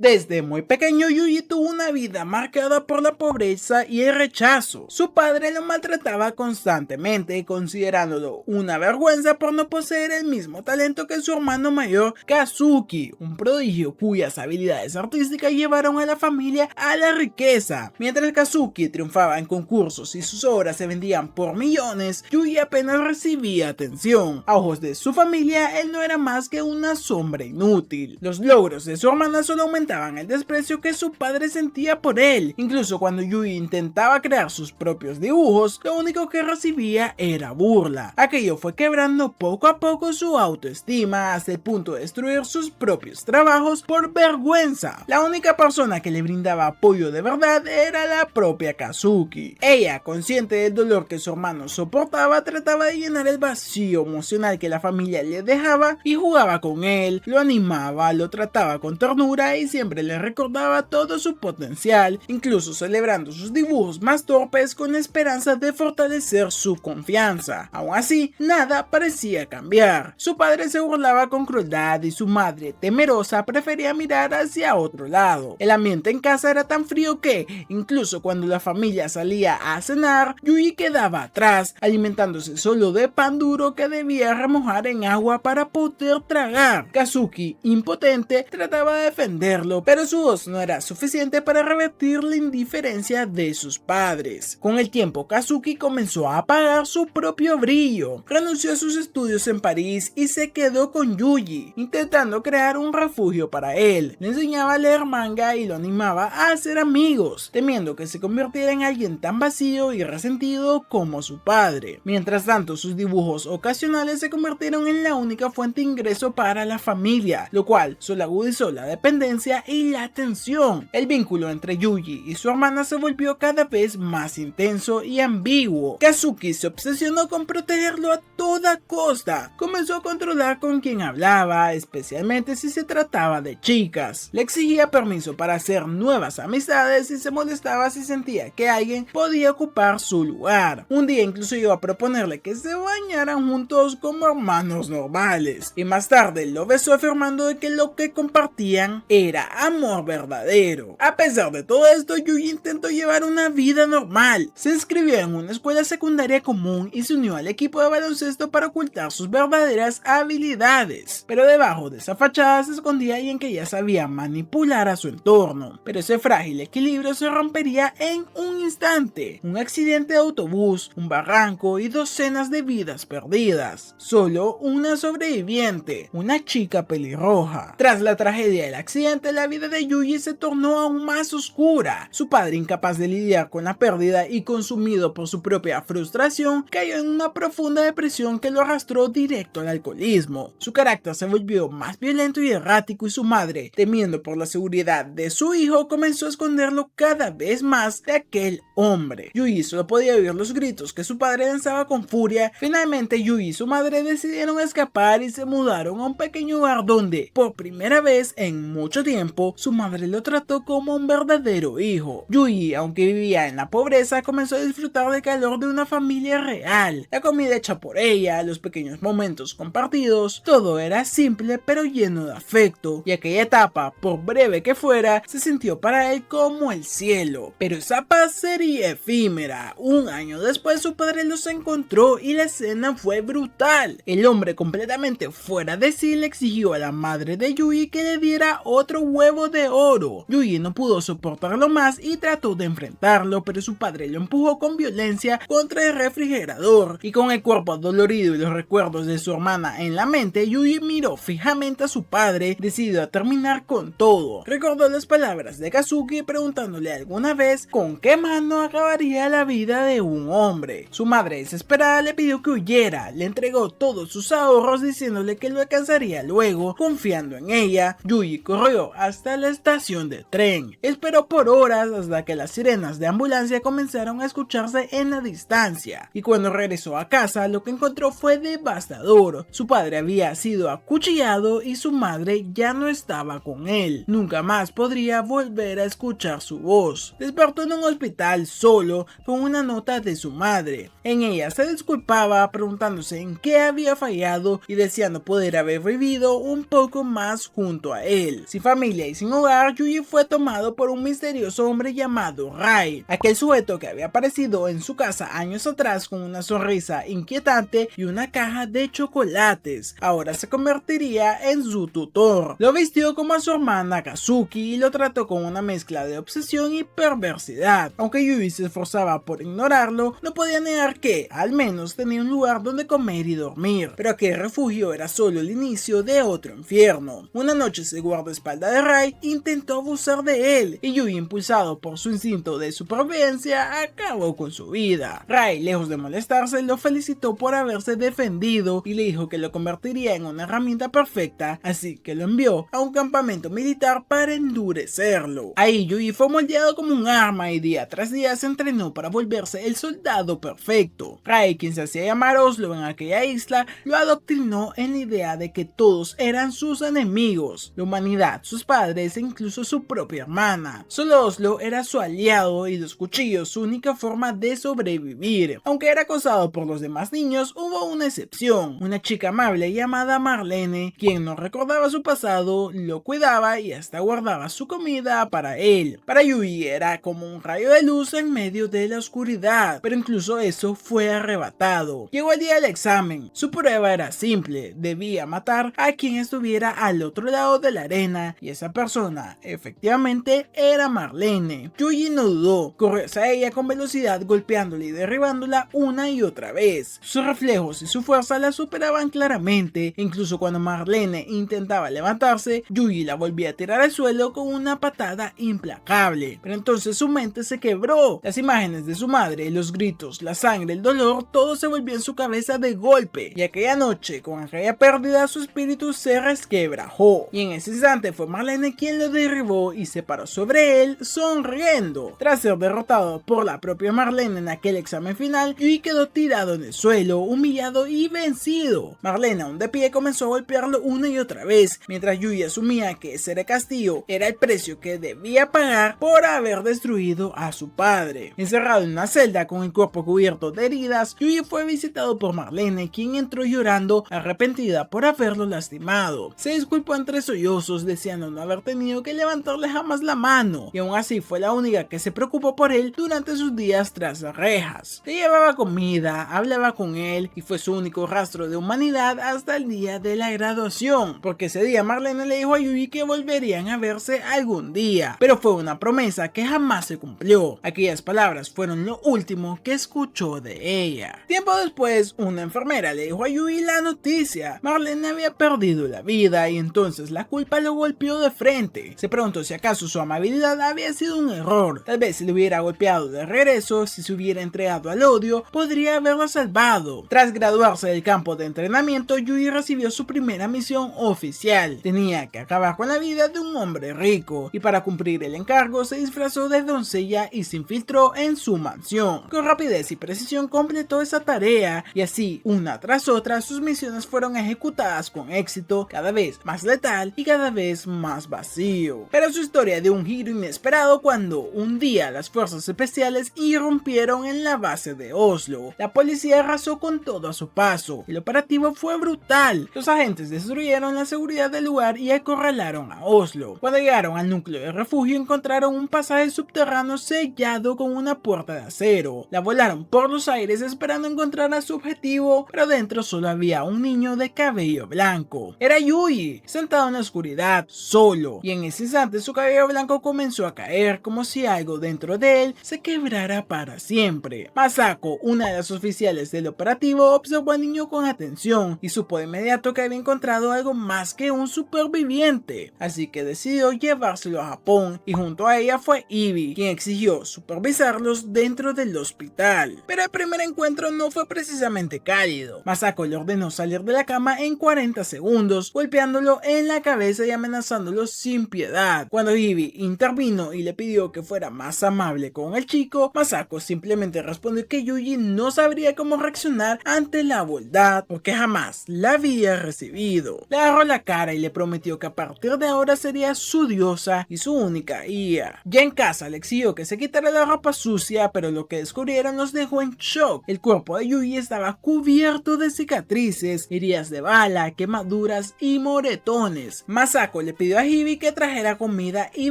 Desde muy pequeño, Yuji tuvo una vida marcada por la pobreza y el rechazo. Su padre lo maltrataba constantemente, considerándolo una vergüenza por no poseer el mismo talento que su hermano mayor, Kazuki, un prodigio cuyas habilidades artísticas llevaron a la familia a la riqueza. Mientras Kazuki triunfaba en concursos y sus obras se vendían por millones, Yuji apenas recibía atención. A ojos de su familia, él no era más que una sombra inútil. Los logros de su hermana solo aumentaban el desprecio que su padre sentía por él. Incluso cuando Yuji intentaba crear sus propios dibujos, lo único que recibía era burla. Aquello fue quebrando poco a poco su autoestima hasta el punto de destruir sus propios trabajos por vergüenza. La única persona que le brindaba apoyo de verdad era la propia Kazuki. Ella, consciente del dolor que su hermano soportaba, trataba de llenar el vacío emocional que la familia le dejaba y jugaba con él, lo animaba, lo trataba con ternura y siempre le recordaba todo su potencial, incluso celebrando sus dibujos más torpes con esperanza de fortalecer su confianza. Aún así, nada parecía cambiar. Su padre se burlaba con crueldad y su madre, temerosa, prefería mirar hacia otro lado. El ambiente en casa era tan frío que, incluso cuando la familia salía a cenar, Yuji quedaba atrás, alimentándose solo de pan duro que debía remojar en agua para poder tragar. Kazuki, impotente, trataba de defenderlo, pero su voz no era suficiente para revertir la indiferencia de sus padres. Con el tiempo, Kazuki comenzó a apagar su propio brillo, renunció a sus estudios en París y se quedó con Yuji, intentando crear un refugio para él. Le enseñaba a leer manga y lo animaba a hacer amigos, temiendo que se convirtiera en alguien tan vacío y resentido como su padre. Mientras tanto, sus dibujos ocasionales se convirtieron en la única fuente de ingreso para la familia, lo cual solo agudizó la dependencia y la tensión. El vínculo entre Yuji y su hermana se volvió cada vez más intenso y ambiguo. Kazuki se obsesionó con protegerlo a toda costa. Comenzó a controlar con quién hablaba, especialmente si se trataba de chicas. Le exigía permiso para hacer nuevas amistades y se molestaba si sentía que alguien podía ocupar su lugar. Un día incluso llegó a proponerle que se bañaran juntos como hermanos normales, y más tarde lo besó afirmando de que lo que compartían era amor verdadero. A pesar de todo esto, Yuji intentó llevar una vida normal. Se inscribió en una escuela secundaria común y se unió al equipo de baloncesto para ocultar sus verdaderas habilidades. Pero debajo de esa fachada se escondía alguien que ya sabía manipular a su entorno. Pero ese frágil equilibrio se rompería en un instante. Un accidente de autobús, un barranco y docenas de vidas perdidas. Solo una sobreviviente, una chica pelirroja. Tras la tragedia del accidente, la vida de Yuji se tornó aún más oscura. Su padre, incapaz de lidiar con la pérdida y consumido por su propia frustración, cayó en una profunda depresión que lo arrastró directo al alcoholismo. Su carácter se volvió más violento y errático y su madre, temiendo por la seguridad de su hijo, comenzó a esconderlo cada vez más de aquel hombre. Yuji solo podía oír los gritos que su padre lanzaba con furia. Finalmente, Yuji y su madre decidieron escapar y se mudaron a un pequeño lugar donde, por primera vez en mucho tiempo, su madre lo trató como un verdadero hijo. Yuji, aunque vivía en la pobreza, comenzó a disfrutar del calor de una familia real. La comida hecha por ella, los pequeños momentos compartidos, todo era simple pero lleno de afecto, y aquella etapa, por breve que fuera, se sintió para él como el cielo. Pero esa paz sería efímera. Un año después su padre los encontró y la escena fue brutal. El hombre, completamente fuera de sí, le exigió a la madre de Yuji que le diera otro huevo de oro. Yuji no pudo soportarlo más y trató de enfrentarlo, pero su padre lo empujó con violencia contra el refrigerador, y con el cuerpo adolorido y los recuerdos de su hermana en la mente, Yuji miró fijamente a su padre, decidido a terminar con todo. Recordó las palabras de Kazuki preguntándole alguna vez con qué mano acabaría la vida de un hombre. Su madre, desesperada, le pidió que huyera, le entregó todos sus ahorros diciéndole que lo alcanzaría luego. Confiando en ella, Yuji corrió hasta la estación de tren. Esperó por horas hasta que las sirenas de ambulancia comenzaron a escucharse en la distancia, y cuando regresó a casa lo que encontró fue devastador. Su padre había sido acuchillado y su madre ya no estaba con él. Nunca más podría volver a escuchar su voz. Despertó en un hospital solo con una nota de su madre. En ella se disculpaba preguntándose en qué había fallado y deseando poder haber vivido un poco más junto a él. Sin familia familia y sin hogar, Yuji fue tomado por un misterioso hombre llamado Rai, aquel sujeto que había aparecido en su casa años atrás con una sonrisa inquietante y una caja de chocolates. Ahora se convertiría en su tutor. Lo vistió como a su hermana Kazuki y lo trató con una mezcla de obsesión y perversidad. Aunque Yuji se esforzaba por ignorarlo, no podía negar que, al menos, tenía un lugar donde comer y dormir. Pero aquel refugio era solo el inicio de otro infierno. Una noche, ese guardaespaldas de Rai intentó abusar de él y Yuji, impulsado por su instinto de supervivencia, acabó con su vida. Rai, lejos de molestarse, lo felicitó por haberse defendido y le dijo que lo convertiría en una herramienta perfecta, así que lo envió a un campamento militar para endurecerlo. Ahí Yuji fue moldeado como un arma y día tras día se entrenó para volverse el soldado perfecto. Rai, quien se hacía llamar Oslo en aquella isla, lo adoctrinó en la idea de que todos eran sus enemigos, la humanidad, sus padres e incluso su propia hermana. Solo Oslo era su aliado y los cuchillos su única forma de sobrevivir. Aunque era acosado por los demás niños, hubo una excepción, una chica amable llamada Marlene, quien no recordaba su pasado, lo cuidaba y hasta guardaba su comida para él. Para Yuji era como un rayo de luz en medio de la oscuridad, pero incluso eso fue arrebatado. Llegó el día del examen. Su prueba era simple, debía matar a quien estuviera al otro lado de la arena, y esa persona efectivamente era Marlene. Yuji no dudó, corrió hacia ella con velocidad, golpeándola y derribándola una y otra vez. Sus reflejos y su fuerza la superaban claramente. Incluso cuando Marlene intentaba levantarse, Yuji la volvía a tirar al suelo con una patada implacable. Pero entonces su mente se quebró. Las imágenes de su madre, los gritos, la sangre, el dolor, todo se volvió en su cabeza de golpe. Y aquella noche, con aquella pérdida, su espíritu se resquebrajó. Y en ese instante fue Marlene quien lo derribó y se paró sobre él sonriendo. Tras ser derrotado por la propia Marlene en aquel examen final, Yuji quedó tirado en el suelo, humillado y vencido. Marlene, aún de pie, comenzó a golpearlo una y otra vez, mientras Yuji asumía que ese castigo era el precio que debía pagar por haber destruido a su padre. Encerrado en una celda con el cuerpo cubierto de heridas, Yuji fue visitado por Marlene, quien entró llorando, arrepentida por haberlo lastimado. Se disculpó entre sollozos, deseando no haber tenido que levantarle jamás la mano, y aún así fue la única que se preocupó por él durante sus días tras las rejas. Le llevaba comida, hablaba con él y fue su único rastro de humanidad hasta el día de la graduación, porque ese día Marlene le dijo a Yuji que volverían a verse algún día, pero fue una promesa que jamás se cumplió. Aquellas palabras fueron lo último que escuchó de ella. Tiempo después, una enfermera le dijo a Yuji la noticia. Marlene había perdido la vida y entonces la culpa lo golpeó de frente. Se preguntó si acaso su amabilidad había sido un error. Tal vez si le hubiera golpeado de regreso, si se hubiera entregado al odio, podría haberla salvado. Tras graduarse del campo de entrenamiento, Yuji recibió su primera misión oficial. Tenía que acabar con la vida de un hombre rico, y para cumplir el encargo se disfrazó de doncella y se infiltró en su mansión. Con rapidez y precisión completó esa tarea, y así, una tras otra, sus misiones fueron ejecutadas con éxito, cada vez más letal y cada vez más vacío. Pero su historia dio un giro inesperado cuando un día las fuerzas especiales irrumpieron en la base de Oslo. La policía arrasó con todo a su paso. El operativo fue brutal. Los agentes destruyeron la seguridad del lugar y acorralaron a Oslo. Cuando llegaron al núcleo de refugio, encontraron un pasaje subterráneo sellado con una puerta de acero. La volaron por los aires esperando encontrar a su objetivo, pero dentro solo había un niño de cabello blanco. Era Yuji, sentado en la oscuridad, solo, y en ese instante su cabello blanco comenzó a caer como si algo dentro de él se quebrara para siempre. Masako, una de las oficiales del operativo, observó al niño con atención y supo de inmediato que había encontrado algo más que un superviviente, así que decidió llevárselo a Japón, y junto a ella fue Ivy, quien exigió supervisarlos dentro del hospital. Pero el primer encuentro no fue precisamente cálido. Masako le ordenó salir de la cama en 40 segundos, golpeándolo en la cabeza y amenazándolo sin piedad. Cuando Ivy intervino y le pidió que fuera más amable con el chico, Masako simplemente respondió que Yuji no sabría cómo reaccionar ante la bondad, porque jamás la había recibido. Le agarró la cara y le prometió que a partir de ahora sería su diosa y su única guía. Ya en casa le exigió que se quitara la ropa sucia, pero lo que descubrieron los dejó en shock. El cuerpo de Yuji estaba cubierto de cicatrices, heridas de bala, quemaduras y moretones. Masako le pidió a Hibie que trajera comida y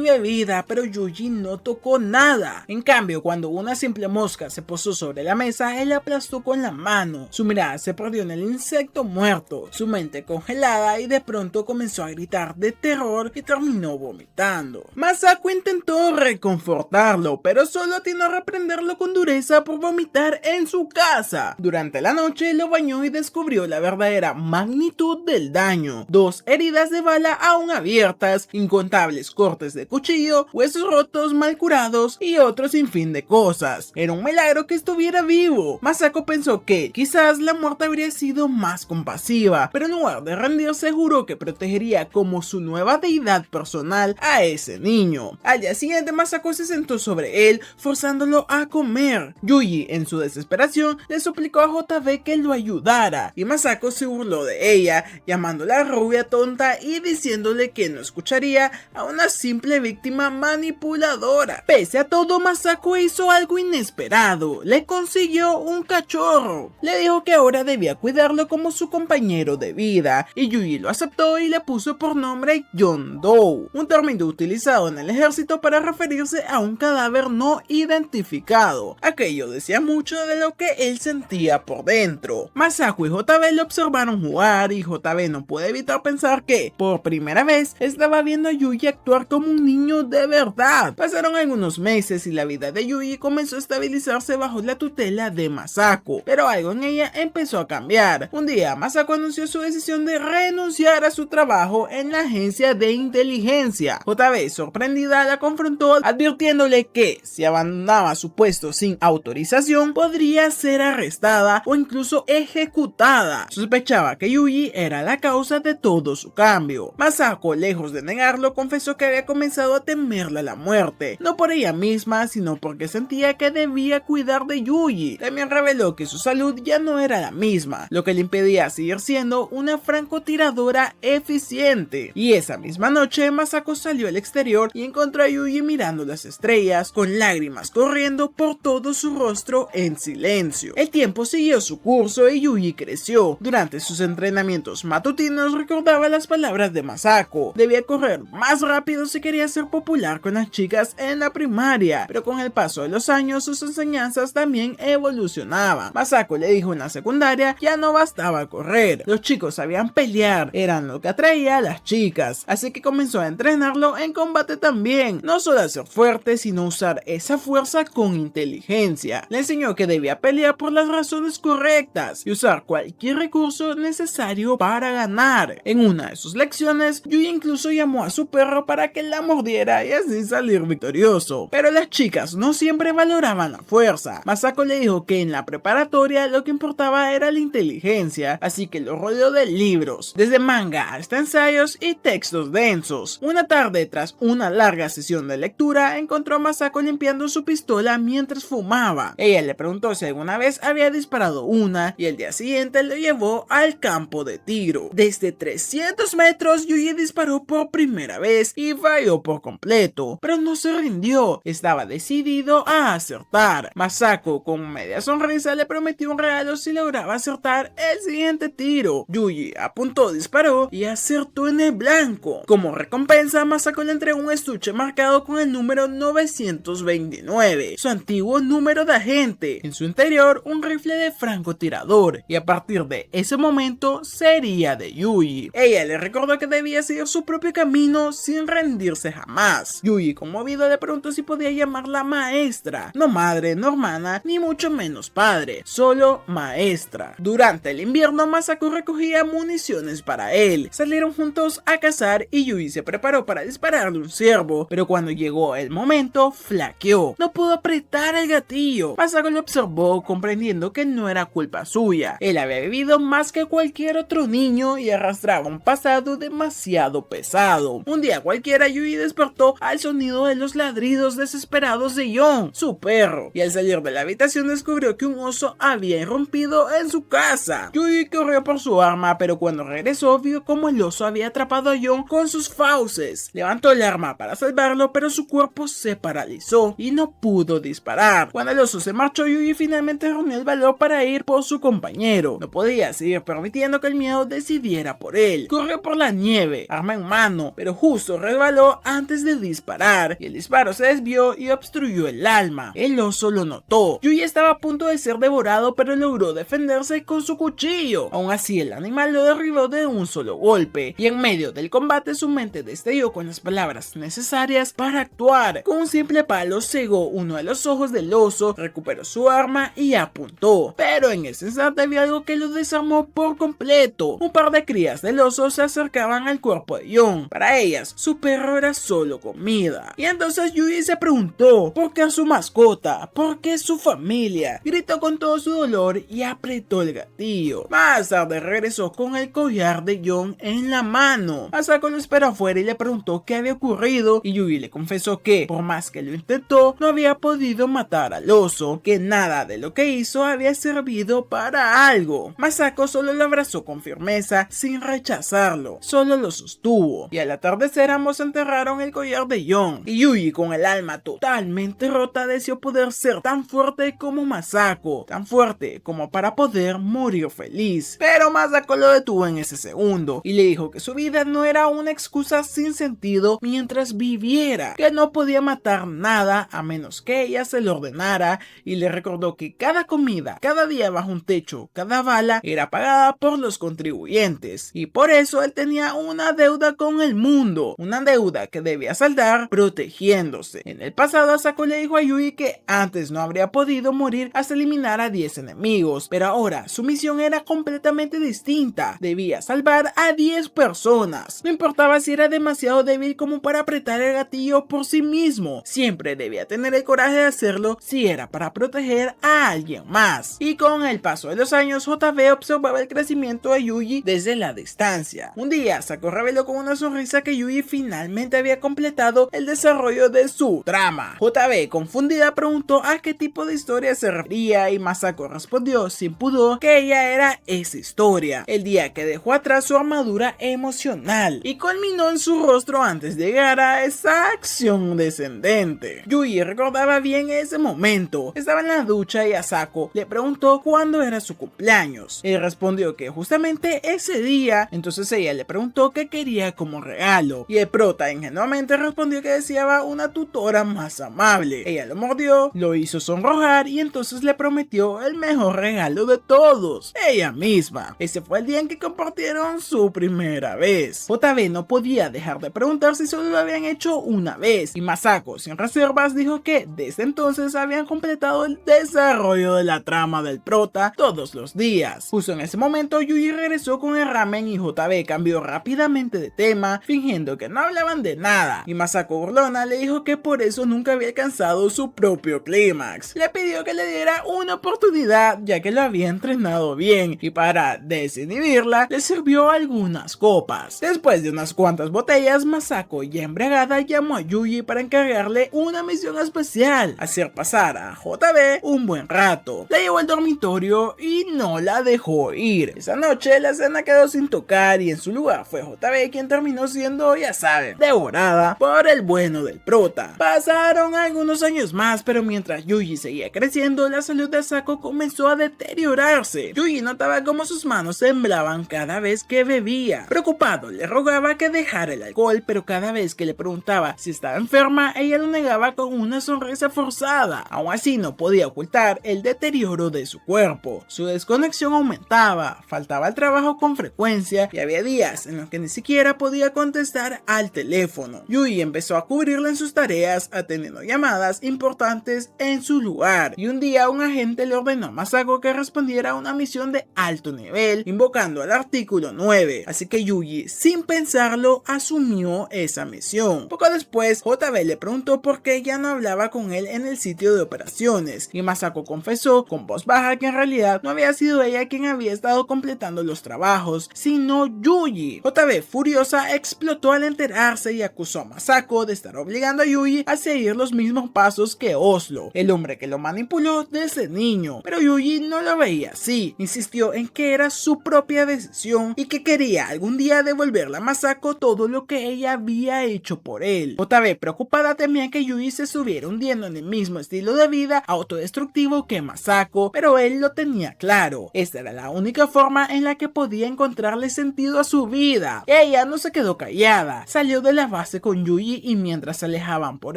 bebida, pero Yuji no tocó nada. En cambio, cuando una simple mosca se posó sobre la mesa, él la aplastó con la mano. Su mirada se perdió en el insecto muerto, su mente congelada, y de pronto comenzó a gritar de terror y terminó vomitando. Masako intentó reconfortarlo, pero solo atinó a reprenderlo con dureza por vomitar en su casa. Durante la noche lo bañó y descubrió la verdadera magnitud del daño: 2 heridas de bala aún abiertas, incontables cortes de cuchillo, huesos rotos mal curados y otro sinfín de cosas. Era un milagro que estuviera vivo. Masako pensó que quizás la muerte habría sido más compasiva, pero en lugar de rendirse juró que protegería como su nueva deidad personal a ese niño. Al día siguiente Masako se sentó sobre él, forzándolo a comer. Yuji, en su desesperación, le suplicó a JB que lo ayudara, y Masako se burló de ella, llamándola rubia tonta y diciéndole que no escucharía a una simple víctima manipuladora. Pese a todo, Masako hizo algo inesperado: le consiguió un cachorro. Le dijo que ahora debía cuidarlo como su compañero de vida, y Yuji lo aceptó y le puso por nombre John Doe, un término utilizado en el ejército para referirse a un cadáver no identificado. Aquello decía mucho de lo que él sentía por dentro. Masako y JB lo observaron jugar, y JB no puede evitar pensar que, por primera vez, estaba viendo a Yuji actuar como un niño de verdad. Pasaron algunos meses y la vida de Yuji comenzó a estabilizarse bajo la tutela de Masako, pero algo en ella empezó a cambiar. Un día, Masako anunció su decisión de renunciar a su trabajo en la agencia de inteligencia. JB, sorprendida, la confrontó advirtiéndole que, si abandonaba su puesto sin autorización, podría ser arrestada o incluso ejecutada. Sospechaba que Yuji era la causa de todo su cambio. Masako, lejos de negarlo, confesó que había comenzado a temerle a la muerte, no por ella misma, sino porque sentía que debía cuidar de Yuji. También reveló que su salud ya no era la misma, lo que le impedía seguir siendo una francotiradora eficiente. Y esa misma noche, Masako salió al exterior y encontró a Yuji mirando las estrellas, con lágrimas corriendo por todo su rostro en silencio. El tiempo siguió su curso y Yuji creció. Durante sus entrenamientos matutinos recordaba las palabras de Masako: debía correr más rápido si quería ser popular con las chicas en la primaria, pero con el paso de los años sus enseñanzas también evolucionaban. Masako le dijo en la secundaria ya no bastaba correr, los chicos sabían pelear, eran lo que atraía a las chicas, así que comenzó a entrenarlo en combate también, no solo a ser fuerte, sino usar esa fuerza con inteligencia. Le enseñó que debía pelear por las razones correctas y usar cualquier recurso necesario para ganar. En una de sus lecciones, Yuji incluso llamó a su perro para que la mordiera y así salir victorioso. Pero las chicas no siempre valoraban la fuerza. Masako le dijo que en la preparatoria lo que importaba era la inteligencia, así que lo rodeó de libros, desde manga hasta ensayos y textos densos. Una tarde, tras una larga sesión de lectura, encontró a Masako limpiando su pistola mientras fumaba. Ella le preguntó si alguna vez había disparado una, y el día siguiente lo llevó al campo de tiro. Desde 300 metros, Yuji disparó por primera vez y falló por completo, pero no se rindió, estaba decidido a acertar. Masako, con media sonrisa, le prometió un regalo si lograba acertar el siguiente tiro. Yuji apuntó, disparó y acertó en el blanco. Como recompensa, Masako le entregó un estuche marcado con el número 929, su antiguo número de agente. En su interior, un rifle de francotirador, y a partir de ese momento sería de Yuji. Ella le recordó que debía seguir su propio camino sin rendirse jamás. Yuji, conmovido, le preguntó si podía llamarla maestra, no madre, no hermana, ni mucho menos padre, solo maestra. Durante el invierno, Masako recogía municiones para él. Salieron juntos a cazar y Yuji se preparó para dispararle un ciervo, pero cuando llegó el momento, flaqueó. No pudo apretar el gatillo. Masako lo observó, comprendiendo que no era culpa suya. Él había vivido más que cualquier otro niño y arrastraba un pasado demasiado pesado. Un día cualquiera, Yuji despertó al sonido de los ladridos desesperados de Yon, su perro, y al salir de la habitación descubrió que un oso había irrumpido en su casa. Yuji corrió por su arma, pero cuando regresó vio como el oso había atrapado a Yon con sus fauces. Levantó el arma para salvarlo, pero su cuerpo se paralizó y no pudo disparar. Cuando el oso se marchó, Yuji finalmente reunió el valor para ir por su compañero. No podía seguir permitiendo que el miedo decidiera por él. Corrió por la nieve, arma en mano, mano, pero justo resbaló antes de disparar, y el disparo se desvió y obstruyó el alma. El oso lo notó. Yuji estaba a punto de ser devorado, pero logró defenderse con su cuchillo. Aún así, el animal lo derribó de un solo golpe, y en medio del combate su mente destelló con las palabras necesarias para actuar. Con un simple palo cegó uno de los ojos del oso, recuperó su arma y apuntó. Pero en ese instante había algo que lo desarmó por completo. Un par de crías del oso se acercaban al cuerpo de Jon. Para ellas, su perro era solo comida. Y entonces Yuji se preguntó por qué a su mascota, por qué su familia. Gritó con todo su dolor y apretó el gatillo. Más tarde regresó con el collar de Jon en la mano. Masako lo esperó afuera y le preguntó qué había ocurrido, y Yuji le confesó que, por más que lo intentó, no había podido matar al oso, que nada de lo que hizo había servido para algo. Masako solo lo abrazó con firmeza, sin rechazarlo, solo lo sostuvo, y al atardecer ambos enterraron el collar de Jon, y Yuji, con el alma totalmente rota, deseó poder ser tan fuerte como Masako, tan fuerte como para poder morir feliz. Pero Masako lo detuvo en ese segundo, y le dijo que su vida no era una excusa sin sentido mientras viviera, que no podía matar nada a menos que ella se lo ordenara, y le recordó que cada comida, cada día bajo un techo, cada bala era pagada por los contribuyentes, y por eso él tenía una deuda con el mundo, una deuda que debía saldar protegiéndose. En el pasado, Asako le dijo a Yuji que antes no habría podido morir hasta eliminar a 10 enemigos, pero ahora su misión era completamente distinta. Debía salvar a 10 personas. No importaba si era demasiado débil como para apretar el gatillo por sí mismo, siempre debía tener el coraje de hacerlo si era para proteger a alguien más. Y con el paso de los años, JB observaba el crecimiento de Yuji desde la distancia. Un día, Asako reveló con una sonrisa que Yuji finalmente había completado el desarrollo de su trama. JB, confundida, preguntó a qué tipo de historia se refería, y Masako respondió sin pudor que ella era esa historia, el día que dejó atrás su armadura emocional y culminó en su rostro antes de llegar a esa acción descendente. Yuji recordaba bien ese momento. Estaba en la ducha y Asako le preguntó cuándo era su cumpleaños. Él respondió que justamente ese día. Entonces ella le preguntó qué quería como regalo, y el prota ingenuamente respondió que deseaba una tutora más amable. Ella lo mordió, lo hizo sonrojar, y entonces le prometió el mejor regalo de todos, ella misma. Ese fue el día en que compartieron su primera vez. JB no podía dejar de preguntar si solo lo habían hecho una vez, y Masako, sin reservas, dijo que desde entonces habían completado el desarrollo de la trama del prota todos los días. Justo en ese momento, Yuji regresó con el ramen y JB cambió rápidamente de tema, fingiendo que no hablaban de nada, y Masako burlona le dijo que por eso nunca había alcanzado su propio clímax. Le pidió que le diera una oportunidad, ya que lo había entrenado bien, y para desinhibirla le sirvió algunas copas. Después de unas cuantas botellas, Masako, ya embriagada, llamó a Yuji para encargarle una misión especial: hacer pasar a JB un buen rato. La llevó al dormitorio y no la dejó ir. Esa noche la cena quedó sin tocar, y en su lugar fue JB quien terminó siendo, ya saben, devorada por el bueno del prota. Pasaron algunos años más, pero mientras Yuji seguía creciendo, la salud de Asako comenzó a deteriorarse. Yuji notaba cómo sus manos temblaban cada vez que bebía. Preocupado, le rogaba que dejara el alcohol, pero cada vez que le preguntaba si estaba enferma, ella lo negaba con una sonrisa forzada. Aún así, no podía ocultar el deterioro de su cuerpo. Su desconexión aumentaba, faltaba al trabajo con frecuencia, y había días en los que ni siquiera podía contestar al teléfono. Yuji empezó a cubrirla en sus tareas, atendiendo llamadas importantes en su lugar, y un día un agente le ordenó a Masako que respondiera a una misión de alto nivel, invocando al artículo 9, así que Yuji, sin pensarlo, asumió esa misión. Poco después, JB le preguntó por qué ya no hablaba con él en el sitio de operaciones, y Masako confesó con voz baja que en realidad no había sido ella quien había estado completando los trabajos, sino Yuji. JB, furiosa, explotó al enterarse y acusó a Masako de estar obligando a Yuji a seguir los mismos pasos que Oslo, el hombre que lo manipuló desde niño. Pero Yuji no lo veía así, insistió en que era su propia decisión y que quería algún día devolverle a Masako todo lo que ella había hecho por él. JB, preocupada, temía que Yuji se estuviera hundiendo en el mismo estilo de vida autodestructivo que Masako, pero él lo tenía claro. Esta era la única forma en la que podía encontrarle sentido a su vida. Ella no se quedó callada. Salió de la base con Yuji y mientras se alejaban por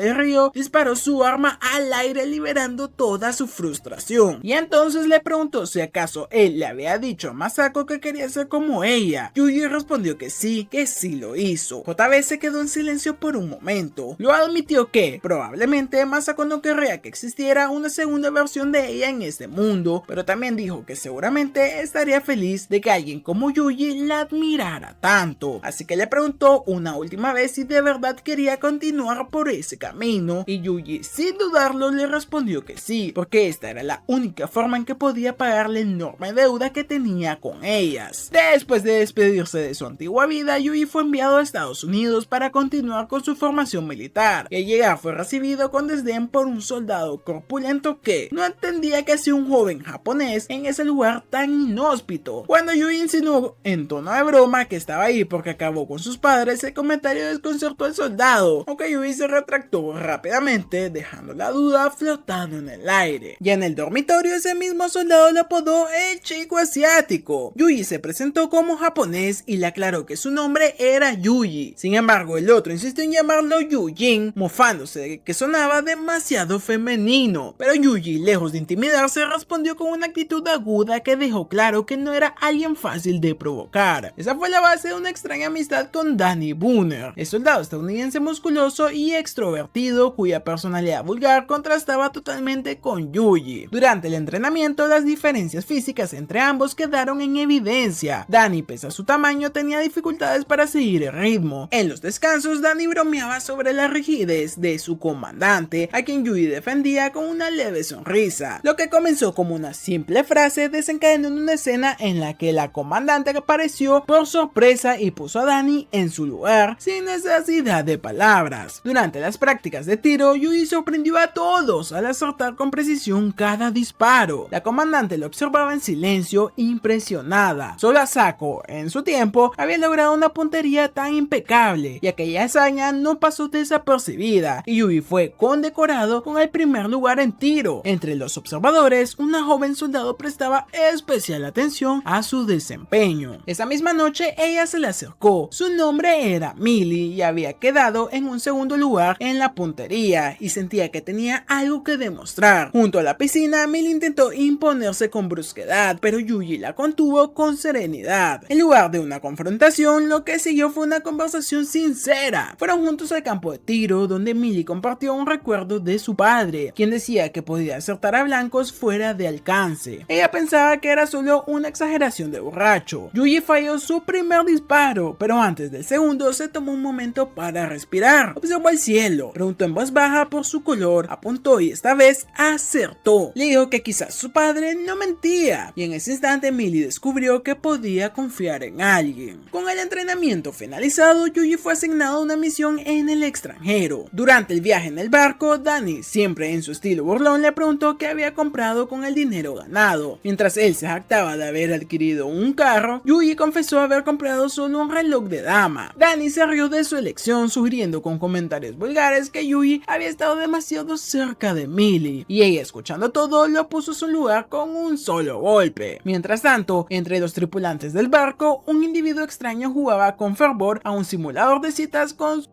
el río, disparó su arma al aire liberando toda su frustración. Y entonces le preguntó si acaso él le había dicho a Masako que quería ser como ella. Yuji respondió que sí lo hizo. JB se quedó en silencio por un momento. Lo admitió que probablemente Masako no querría que existiera una segunda versión de ella en este mundo, pero también dijo que seguramente estaría feliz de que alguien como Yuji la admirara tanto. Así que le preguntó una última vez si de verdad quería continuar por ese camino, y Yuji sin dudarlo le respondió que sí, porque esta era la única forma en que podía pagar la enorme deuda que tenía con ellas. Después de despedirse de su antigua vida, Yuji fue enviado a Estados Unidos para continuar con su formación militar, y al llegar fue recibido con desdén por un soldado corpulento que no entendía que hacía un joven japonés en ese lugar tan inhóspito. Cuando Yuji insinuó en tono de broma que estaba ahí porque acabó con sus padres, el comentario desconcertó al soldado, aunque Yuji se retractó rápidamente, dejando la duda flotando en el aire. Ya en el dormitorio, ese mismo soldado lo apodó el chico asiático. Yuji se presentó como japonés y le aclaró que su nombre era Yuji. Sin embargo, el otro insistió en llamarlo Yujin, mofándose de que sonaba demasiado femenino. Pero Yuji, lejos de intimidarse, respondió con una actitud aguda que dejó claro que no era alguien fácil de provocar. Esa fue la base de una extraña amistad con Danny Booner, el soldado estadounidense musculoso y extrovertido cuya personalidad vulgar contrastaba totalmente con Yuji. Durante el entrenamiento, las diferencias físicas entre ambos quedaron en evidencia. Danny, pese a su tamaño, tenía dificultades para seguir el ritmo. En los descansos, Danny bromeaba sobre la rigidez de su comandante, a quien Yuji defendía con una leve sonrisa. Lo que comenzó como una simple frase desencadenó en una escena en la que la comandante apareció por sorpresa y puso a Danny en su lugar sin necesidad de palabras. Durante las prácticas de tiro, Yuji sorprendió a todos al acertar con precisión cada disparo. La comandante lo observaba en silencio, impresionada. Solo Asako, en su tiempo, había logrado una puntería tan impecable, y aquella hazaña no pasó desapercibida, y Yuji fue condecorado con el primer lugar en tiro. Entre los observadores, una joven soldado prestaba especial atención a su desempeño. Esa misma noche, ella se le acercó. Su nombre era Millie y había quedado en un segundo lugar en la puntería, y sentía que tenía algo que demostrar. Junto a la piscina, Millie intentó imponerse con brusquedad, pero Yuji la contuvo con serenidad. En lugar de una confrontación, lo que siguió fue una conversación sincera. Fueron juntos al campo de tiro, donde Millie compartió un recuerdo de su padre, quien decía que podía acertar a blancos fuera de alcance. Ella pensaba que era solo una exageración de borracho. Yuji falló su primer disparo, pero antes del segundo se tomó un momento para respirar. Observó el cielo, preguntó en voz baja por su color, apuntó y esta vez acertó. Le dijo que quizás su padre no mentía, y en ese instante Millie descubrió que podía confiar en alguien. Con el entrenamiento finalizado, Yuji fue asignado a una misión en el extranjero. Durante el viaje en el barco, Danny, siempre en su estilo burlón, le preguntó qué había comprado con el dinero ganado. Mientras él se jactaba de haber adquirido un carro, Yuji confesó haber comprado solo un reloj de dama. Danny se rió de su elección, sugiriendo con comentarios vulgares que Yuji había estado demasiado cerca de Millie, y ella, escuchando todo, lo puso en su lugar con un solo golpe. Mientras tanto, entre los tripulantes del barco, un individuo extraño jugaba con fervor a un simulador de citas con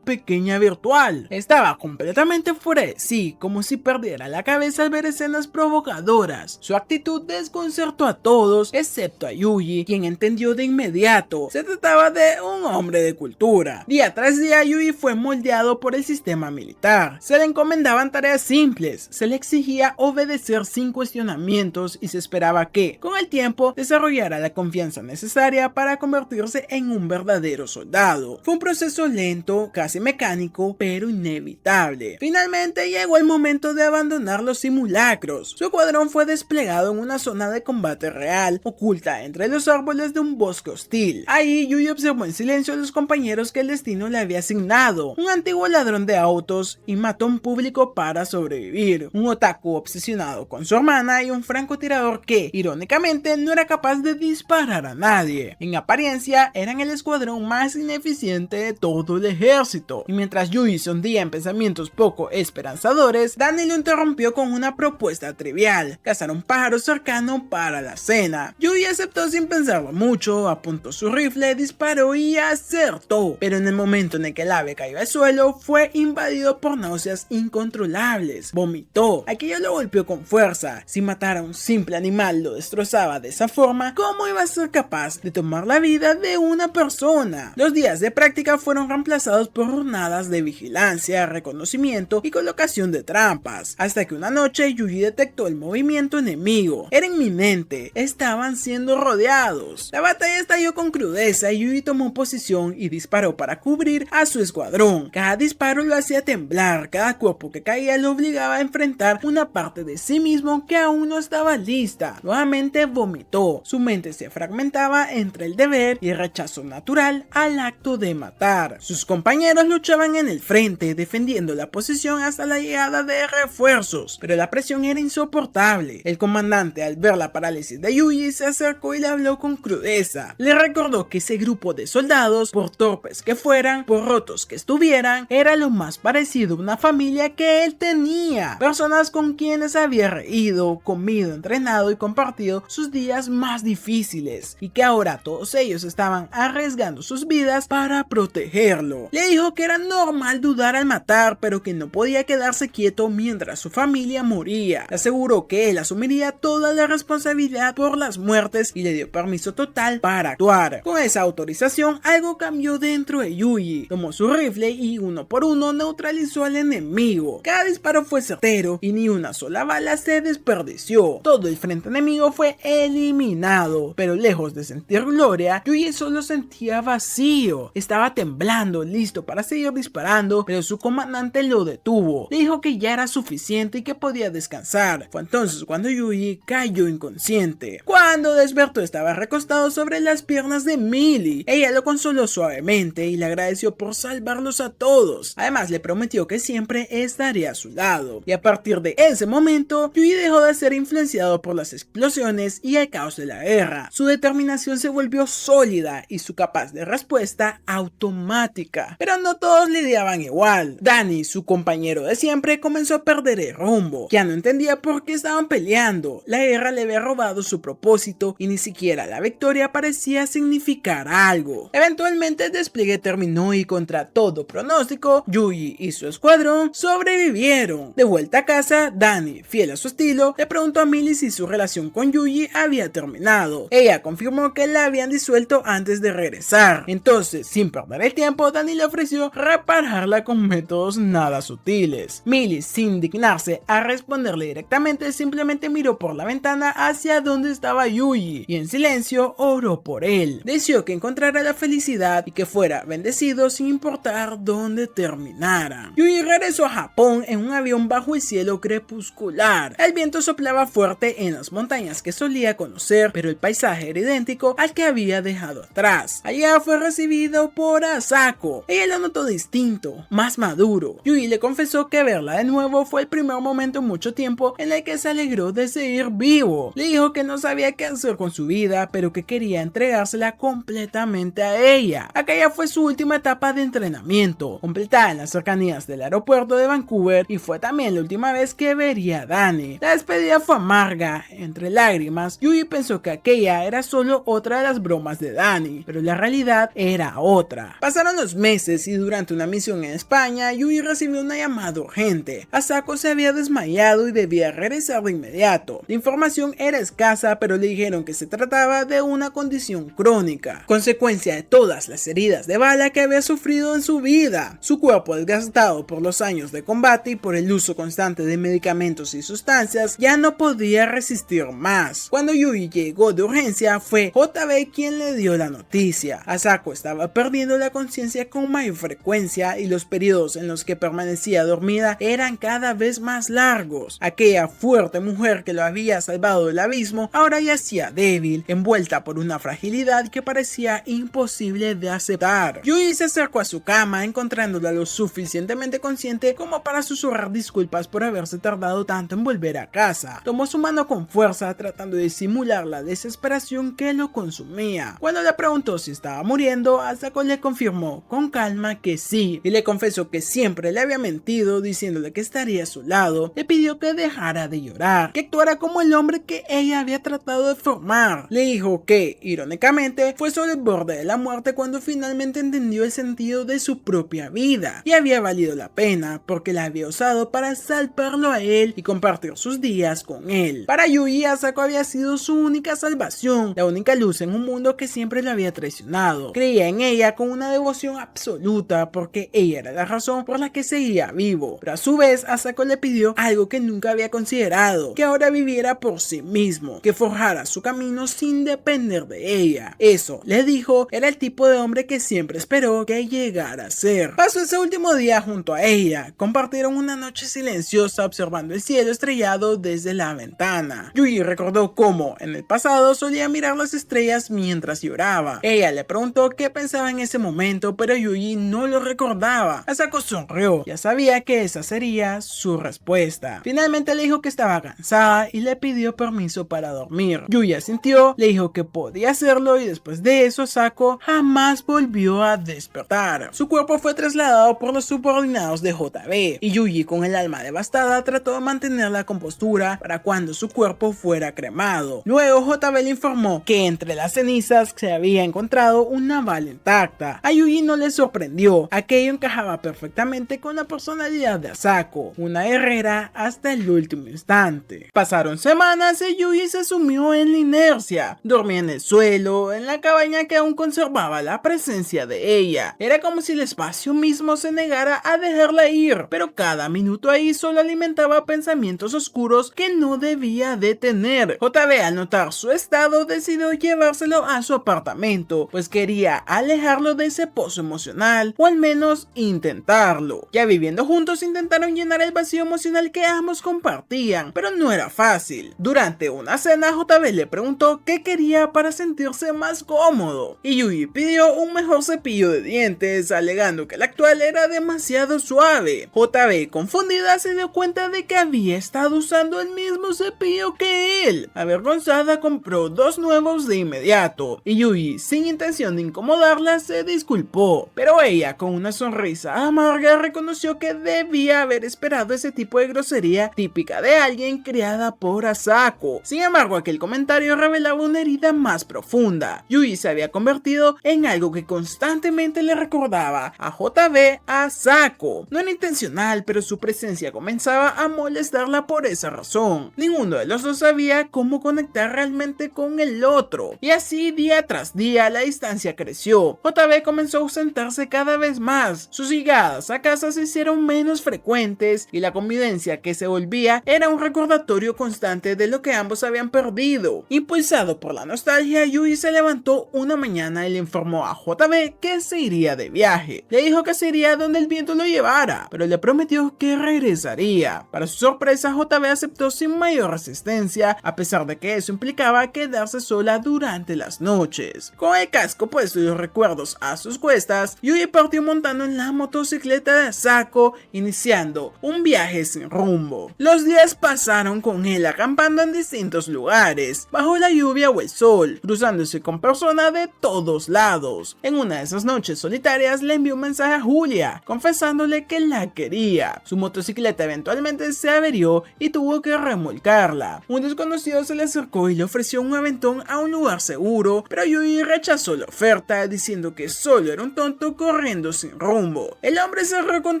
pequeña virtual. Estaba completamente fuera de sí, como si perdiera la cabeza al ver escenas provocadoras. Su actitud desconcertó a todos, excepto a Yuji, quien entendió de inmediato. Se trataba de un hombre de cultura. Día tras día, Yuji fue moldeado por el sistema militar. Se le encomendaban tareas simples, se le exigía obedecer sin cuestionamientos y se esperaba que, con el tiempo, desarrollara la confianza necesaria para convertirse en un verdadero soldado. Fue un proceso lento, casi mecánico, pero inevitable. Finalmente llegó el momento de abandonar los simulacros. Su escuadrón fue desplegado en una zona de combate real, oculta entre los árboles de un bosque hostil. Ahí Yuji observó en silencio a los compañeros que el destino le había asignado: un antiguo ladrón de autos y matón público para sobrevivir, un otaku obsesionado con su hermana y un francotirador que, irónicamente, no era capaz de disparar a nadie. En apariencia, eran el escuadrón más ineficiente de todo el ejército. propósito. Y mientras Yuji se hundía en pensamientos poco esperanzadores, Danny lo interrumpió con una propuesta trivial: cazar un pájaro cercano para la cena. Yuji aceptó sin pensarlo mucho, apuntó su rifle, disparó y acertó. Pero en el momento en el que el ave cayó al suelo, fue invadido por náuseas incontrolables. Vomitó. Aquello lo golpeó con fuerza. Si matar a un simple animal lo destrozaba de esa forma, ¿cómo iba a ser capaz de tomar la vida de una persona? Los días de práctica fueron reemplazados por jornadas de vigilancia, reconocimiento y colocación de trampas, hasta que una noche Yuji detectó el movimiento enemigo. Era inminente, estaban siendo rodeados. La batalla estalló con crudeza y Yuji tomó posición y disparó para cubrir a su escuadrón. Cada disparo lo hacía temblar, cada cuerpo que caía lo obligaba a enfrentar una parte de sí mismo que aún no estaba lista. Nuevamente vomitó. Su mente se fragmentaba entre el deber y el rechazo natural al acto de matar. Sus compañeros luchaban en el frente, defendiendo la posición hasta la llegada de refuerzos, pero la presión era insoportable. El comandante, al ver la parálisis de Yuji, se acercó y le habló con crudeza. Le recordó que ese grupo de soldados, por torpes que fueran, por rotos que estuvieran, era lo más parecido a una familia que él tenía. Personas con quienes había reído, comido, entrenado y compartido sus días más difíciles, y que ahora todos ellos estaban arriesgando sus vidas para protegerlo. Le dijo que era normal dudar al matar, pero que no podía quedarse quieto mientras su familia moría. Le aseguró que él asumiría toda la responsabilidad por las muertes y le dio permiso total para actuar. Con esa autorización, algo cambió dentro de Yuji. Tomó su rifle y uno por uno neutralizó al enemigo. Cada disparo fue certero y ni una sola bala se desperdició. Todo el frente enemigo fue eliminado, pero lejos de sentir gloria, Yuji solo sentía vacío. Estaba temblando, listo para seguir disparando, pero su comandante lo detuvo. Le dijo que ya era suficiente y que podía descansar. Fue entonces cuando Yuji cayó inconsciente. Cuando despertó, estaba recostado sobre las piernas de Millie. Ella lo consoló suavemente y le agradeció por salvarlos a todos. Además, le prometió que siempre estaría a su lado. Y a partir de ese momento, Yuji dejó de ser influenciado por las explosiones y el caos de la guerra. Su determinación se volvió sólida y su capaz de respuesta automática. Pero no todos lidiaban igual. Danny, su compañero de siempre, comenzó a perder el rumbo. Ya no entendía por qué estaban peleando. La guerra le había robado su propósito y ni siquiera la victoria parecía significar algo. Eventualmente el despliegue terminó y contra todo pronóstico, Yuji y su escuadrón sobrevivieron. De vuelta a casa, Danny, fiel a su estilo, le preguntó a Millie si su relación con Yuji había terminado. Ella confirmó que la habían disuelto antes de regresar. Entonces, sin perder el tiempo, Danny le ofreció repararla con métodos nada sutiles. Millie, sin dignarse a responderle directamente, simplemente miró por la ventana hacia donde estaba Yuji y en silencio oró por él. Deseó que encontrara la felicidad y que fuera bendecido sin importar dónde terminara. Yuji regresó a Japón en un avión bajo el cielo crepuscular. El viento soplaba fuerte en las montañas que solía conocer, pero el paisaje era idéntico al que había dejado atrás. Allá fue recibido por Asako. Ella lo notó distinto, más maduro. Yuji le confesó que verla de nuevo fue el primer momento en mucho tiempo en el que se alegró de seguir vivo. Le dijo que no sabía qué hacer con su vida, pero que quería entregársela completamente a ella. Aquella fue su última etapa de entrenamiento, completada en las cercanías del aeropuerto de Vancouver, y fue también la última vez que vería a Danny. La despedida fue amarga. Entre lágrimas, Yuji pensó que aquella era solo otra de las bromas de Danny, pero la realidad era otra. Pasaron los meses y durante una misión en España, Yuji recibió una llamada urgente. Asako se había desmayado y debía regresar de inmediato. La información era escasa, pero le dijeron que se trataba de una condición crónica, consecuencia de todas las heridas de bala que había sufrido en su vida. Su cuerpo, desgastado por los años de combate y por el uso constante de medicamentos y sustancias, ya no podía resistir más. Cuando Yuji llegó de urgencia, fue JB quien le dio la noticia. Asako estaba perdiendo la conciencia con mayor frecuencia y los periodos en los que permanecía dormida eran cada vez más largos. Aquella fuerte mujer que lo había salvado del abismo ahora yacía débil, envuelta por una fragilidad que parecía imposible de aceptar. Yuji se acercó a su cama, encontrándola lo suficientemente consciente como para susurrar disculpas por haberse tardado tanto en volver a casa. Tomó su mano con fuerza, tratando de simular la desesperación que lo consumía. Cuando le preguntó si estaba muriendo, Asako le confirmó con calma afirma que sí y le confesó que siempre le había mentido diciéndole que estaría a su lado. Le pidió que dejara de llorar, que actuara como el hombre que ella había tratado de formar. Le dijo que, irónicamente, fue sobre el borde de la muerte cuando finalmente entendió el sentido de su propia vida y había valido la pena porque la había usado para salvarlo a él y compartir sus días con él. Para Yui, Asako había sido su única salvación, la única luz en un mundo que siempre lo había traicionado. Creía en ella con una devoción absoluta porque ella era la razón por la que seguía vivo, pero a su vez Asako le pidió algo que nunca había considerado, que ahora viviera por sí mismo, que forjara su camino sin depender de ella. Eso, le dijo, era el tipo de hombre que siempre esperó que llegara a ser. Pasó ese último día junto a ella, compartieron una noche silenciosa observando el cielo estrellado desde la ventana. Yui recordó cómo en el pasado solía mirar las estrellas mientras lloraba. Ella le preguntó qué pensaba en ese momento, pero Yui no lo recordaba. Asako sonrió, ya sabía que esa sería su respuesta. Finalmente le dijo que estaba cansada y le pidió permiso para dormir. Yui asintió, le dijo que podía hacerlo y después de eso Asako jamás volvió a despertar. Su cuerpo fue trasladado por los subordinados de JB y Yui, con el alma devastada, trató de mantener la compostura para cuando su cuerpo fuera cremado. Luego JB le informó que entre las cenizas se había encontrado una bala intacta. A Yui no le sorprendió, aquello encajaba perfectamente con la personalidad de Asako, una guerrera hasta el último instante. Pasaron semanas y Yui se sumió en la inercia. Dormía en el suelo, en la cabaña que aún conservaba la presencia de ella. Era como si el espacio mismo se negara a dejarla ir, pero cada minuto ahí solo alimentaba pensamientos oscuros que no debía de tener. JB, al notar su estado, decidió llevárselo a su apartamento, pues quería alejarlo de ese pozo emocional, o al menos intentarlo. Ya viviendo juntos intentaron llenar el vacío emocional que ambos compartían, pero no era fácil. Durante una cena, JB le preguntó qué quería para sentirse más cómodo, y Yui pidió un mejor cepillo de dientes, alegando que el actual era demasiado suave. JB, confundida, se dio cuenta de que había estado usando el mismo cepillo que él. Avergonzada, compró dos nuevos de inmediato, y Yui, sin intención de incomodarla, se disculpó, pero ella, con una sonrisa amarga, reconoció que debía haber esperado ese tipo de grosería típica de alguien criada por Asako. Sin embargo, aquel comentario revelaba una herida más profunda. Yui se había convertido en algo que constantemente le recordaba a JB a Asako. No era intencional, pero su presencia comenzaba a molestarla por esa razón. Ninguno de los dos sabía cómo conectar realmente con el otro, y así día tras día la distancia creció. JB comenzó a ausentarse cada vez más, sus llegadas a casa se hicieron menos frecuentes y la convivencia que se volvía era un recordatorio constante de lo que ambos habían perdido. Impulsado por la nostalgia, Yui se levantó una mañana y le informó a JB que se iría de viaje. Le dijo que se iría donde el viento lo llevara, pero le prometió que regresaría. Para su sorpresa, JB aceptó sin mayor resistencia, a pesar de que eso implicaba quedarse sola durante las noches. Con el casco puesto y los recuerdos a sus cuestas, Yui partió montando en la motocicleta de Asako, iniciando un viaje sin rumbo. Los días pasaron con él acampando en distintos lugares, bajo la lluvia o el sol, cruzándose con personas de todos lados. En una de esas noches solitarias le envió un mensaje a Julia, confesándole que la quería. Su motocicleta eventualmente se averió y tuvo que remolcarla. Un desconocido se le acercó y le ofreció un aventón a un lugar seguro, pero Yui rechazó la oferta, diciendo que solo era un tonto corriendo sin rumbo. El hombre se rió con